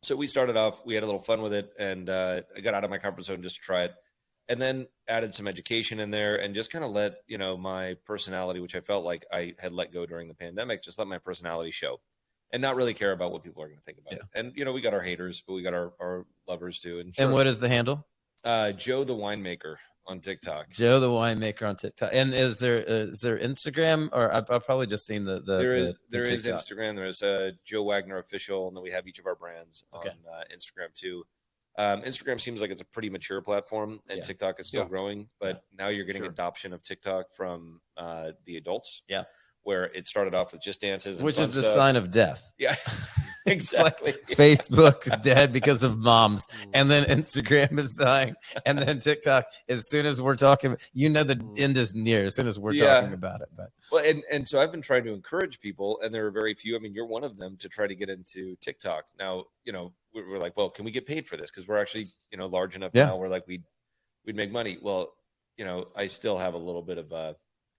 So we started off, we had a little fun with it, and I got out of my comfort zone just to try it. And then added some education in there and just kind of let, my personality, which I felt like I had let go during the pandemic, just let my personality show and not really care about what people are going to think about it. And, we got our haters, but we got our lovers too. And what is the handle? Joe the Winemaker on TikTok. Joe the Winemaker on TikTok. And is there Instagram, or I've probably just seen the there is TikTok. Instagram. There's Joe Wagner official, and then we have each of our brands on Instagram too. Instagram seems like it's a pretty mature platform, and TikTok is still growing. But now you're getting adoption of TikTok from the adults. Yeah, where it started off with just dances, and which is the stuff. sign of death. Yeah, exactly. Facebook is dead because of moms, and then Instagram is dying, and then TikTok. As soon as we're talking, the end is near. As soon as we're talking about it, but well, and so I've been trying to encourage people, and there are very few. I mean, you're one of them to try to get into TikTok. Now, we're like, well, can we get paid for this? Because we're actually, large enough now. We're like, we'd make money. Well, I still have a little bit of a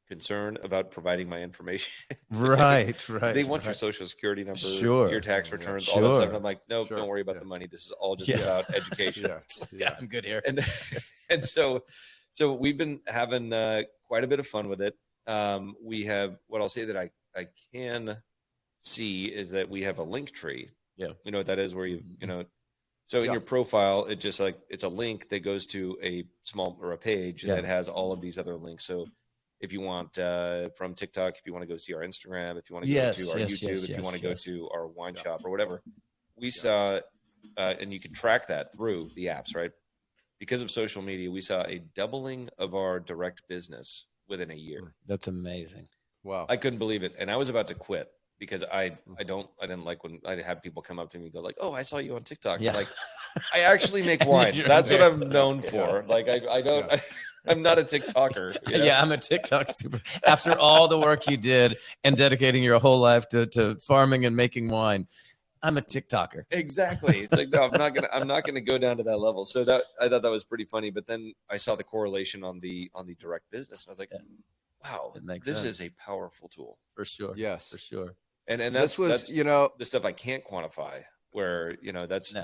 concern about providing my information. Right. They want your social security number, your tax returns, all that stuff. And I'm like, no, don't worry about the money. This is all just about education. I'm good here. And so we've been having quite a bit of fun with it. We have, what I'll say that I can see is that we have a link tree. Yeah. You know what that is, where so in your profile, it just like, it's a link that goes to a page that has all of these other links. So if you want from TikTok, if you want to go see our Instagram, if you want to go to our YouTube, if you want to go to our wine shop or whatever, we saw, and you can track that through the apps, right? Because of social media, we saw a doubling of our direct business within a year. That's amazing. Wow. I couldn't believe it. And I was about to quit because I didn't like when I have people come up to me and go like, oh, I saw you on TikTok. Yeah. I'm like, I actually make wine. That's what I'm known for. Like I don't, I'm not a TikToker. Yeah, I'm a TikTok super. After all the work you did and dedicating your whole life to farming and making wine, I'm a TikToker. Exactly. It's like, no, I'm not gonna go down to that level. So that, I thought that was pretty funny. But then I saw the correlation on the direct business, and I was like, wow, this is a powerful tool for sure. Yes, for sure. And that's the stuff I can't quantify. Where that's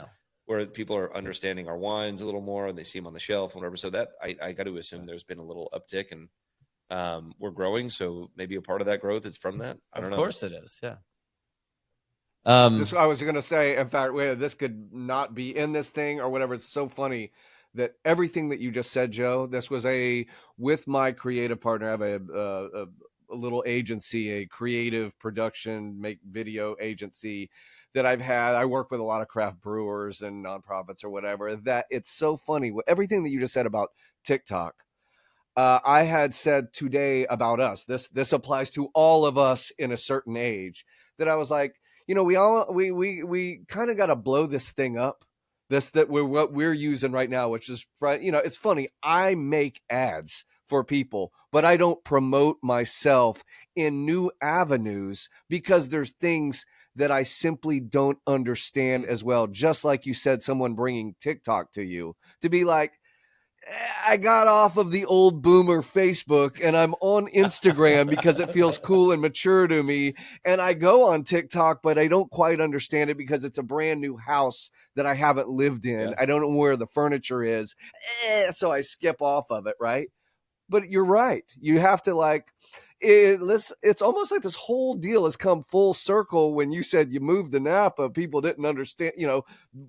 where people are understanding our wines a little more, and they see them on the shelf and whatever. So that I got to assume there's been a little uptick, and we're growing. So maybe a part of that growth is from that. I don't know. Of course it is. Yeah. I was going to say, in fact, this could not be in this thing or whatever. It's so funny that everything that you just said, Joe, this was with my creative partner. I have a little agency, a creative production, make video agency that I've had. I work with a lot of craft brewers and nonprofits or whatever. That it's so funny. Everything that you just said about TikTok, I had said today about us. This applies to all of us in a certain age. That I was like, we kind of got to blow this thing up. What we're using right now, which is, it's funny. I make ads for people, but I don't promote myself in new avenues because there's things that I simply don't understand as well. Just like you said, someone bringing TikTok to you to be like, I got off of the old boomer Facebook and I'm on Instagram because it feels cool and mature to me. And I go on TikTok, but I don't quite understand it because it's a brand new house that I haven't lived in. Yeah. I don't know where the furniture is. So I skip off of it. Right. But you're right. You have to it's almost like this whole deal has come full circle. When you said you moved to Napa, people didn't understand,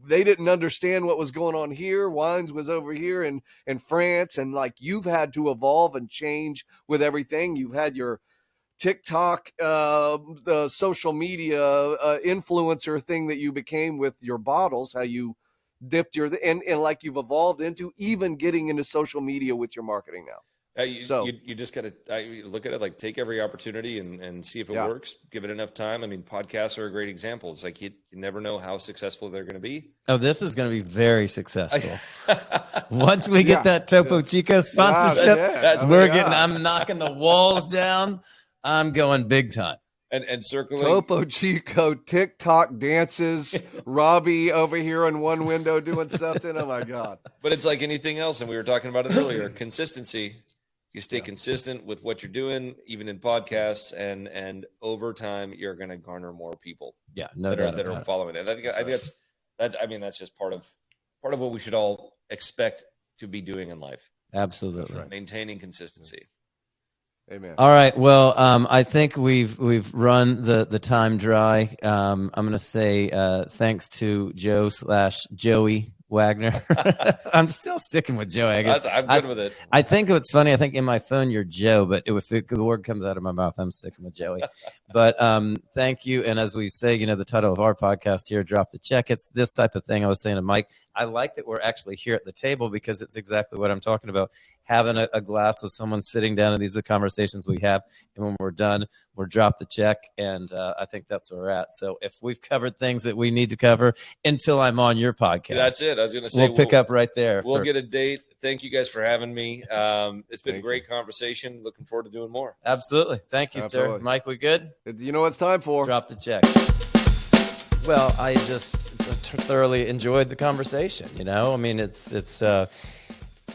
they didn't understand what was going on here. Wines was over here in France. And you've had to evolve and change with everything. You've had your TikTok, the social media influencer thing that you became with your bottles, how you dipped and you've evolved into even getting into social media with your marketing now. You just got to look at it like take every opportunity and see if it works. Give it enough time. I mean, podcasts are a great example. It's like you never know how successful they're going to be. Oh, this is going to be very successful. Once we get that Topo Chico sponsorship, I'm knocking the walls down. I'm going big time. And circling Topo Chico TikTok dances, Robbie over here in one window doing something. Oh my God. But it's like anything else, and we were talking about it earlier. Consistency. You stay consistent with what you're doing, even in podcasts, and over time, you're going to garner more people. Yeah, that are following it. I think that's just part of what we should all expect to be doing in life. Absolutely, right. Maintaining consistency. Amen. All right. Well, I think we've run the time dry. I'm going to say thanks to Joey Wagner. I'm still sticking with Joey. I guess I'm good with it. I think it's funny. I think in my phone you're Joe, but if the word comes out of my mouth, I'm sticking with Joey. But thank you. And as we say, the title of our podcast here, Drop the Check. It's this type of thing. I was saying to Mike, I like that we're actually here at the table because it's exactly what I'm talking about. Having a glass with someone sitting down, and these are the conversations we have. And when we're done, we'll drop the check. And I think that's where we're at. So if we've covered things that we need to cover until I'm on your podcast. That's it. I was going to say we'll pick up right there. We'll get a date. Thank you guys for having me. It's been a great conversation. Looking forward to doing more. Absolutely. Thank you, sir. Mike, we good? You know what it's time for? Drop the check. Well, I just thoroughly enjoyed the conversation. I mean, it's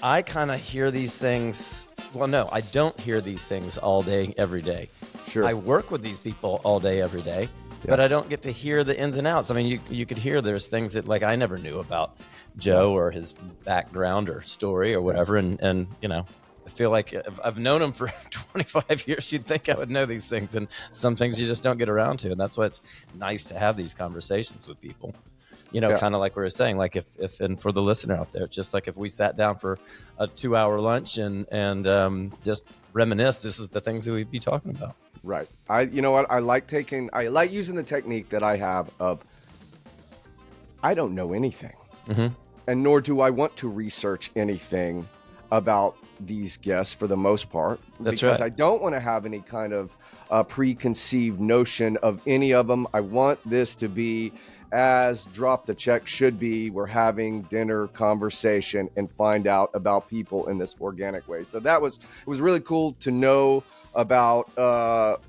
I kind of hear these things. Well, no, I don't hear these things all day, every day. Sure. I work with these people all day, every day, but I don't get to hear the ins and outs. I mean, you could hear there's things that like I never knew about Joe or his background or story or whatever. And I feel like I've known him for 25 years. You'd think I would know these things, and some things you just don't get around to. And that's why it's nice to have these conversations with people. Kind of like we were saying, like if and for the listener out there, just like if we sat down for a 2-hour lunch and just reminisce, this is the things that we'd be talking about. Right. You know what? I like using the technique that I have of, I don't know anything, and nor do I want to research anything about these guests for the most part. That's because right. I don't want to have any kind of preconceived notion of any of them. I want this to be as Drop the Check should be. We're having dinner conversation and find out about people in this organic way. So it was really cool to know about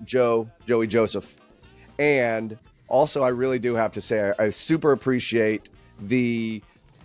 Joey Joseph. And also I really do have to say, I super appreciate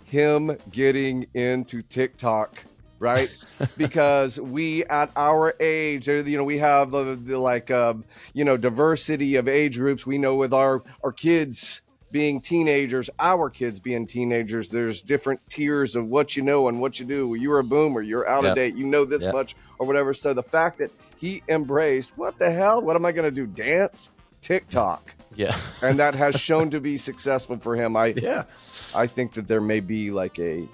him getting into TikTok, right? Because we at our age, we have the diversity of age groups. We know with our kids being teenagers, our kids being teenagers, there's different tiers of what you know and what you do. You're a boomer, you're out of date, this much or whatever. So the fact that he embraced, what the hell? What am I going to do? Dance? TikTok. Yeah. And that has shown to be successful for him. I think that there may be like a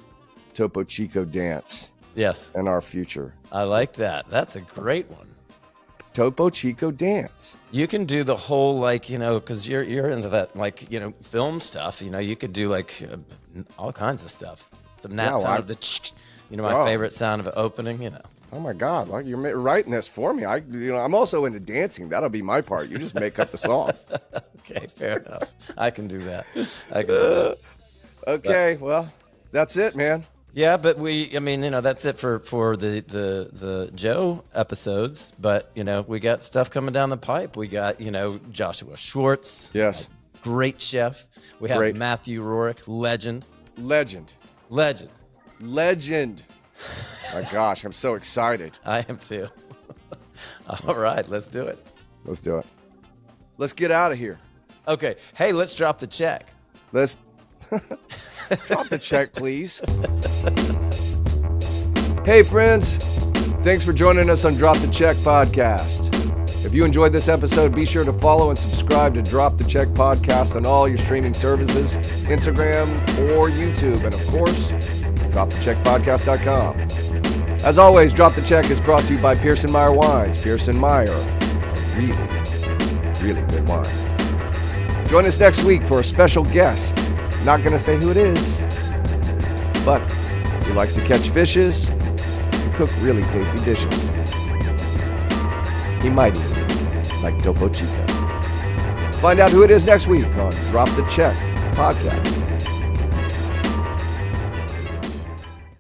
Topo Chico dance. Yes. In our future. I like that. That's a great one. Topo Chico dance. You can do the whole because you're into that film stuff. You could do all kinds of stuff. Some sound of the my favorite sound of it opening. Oh my God! Like you're writing this for me. I'm also into dancing. That'll be my part. You just make up the song. Okay, fair enough. I can do that. Okay, well, that's it, man. Yeah, but that's it for the Joe episodes. But, we got stuff coming down the pipe. We got, Joshua Schwartz. Yes. Great chef. We have Matthew Rourke, legend. My gosh, I'm so excited. I am too. All right, let's do it. Let's do it. Let's get out of here. Okay. Hey, let's drop the check. Let's drop the check, please. Hey, friends. Thanks for joining us on Drop the Check podcast. If you enjoyed this episode, be sure to follow and subscribe to Drop the Check podcast on all your streaming services, Instagram or YouTube. And of course, dropthecheckpodcast.com. As always, Drop the Check is brought to you by Pearson Meyer Wines. Pearson Meyer, really, really good wine. Join us next week for a special guest. Not going to say who it is, but he likes to catch fishes, cook really tasty dishes. He might even like Topo Chico. Find out who it is next week on Drop the Check podcast.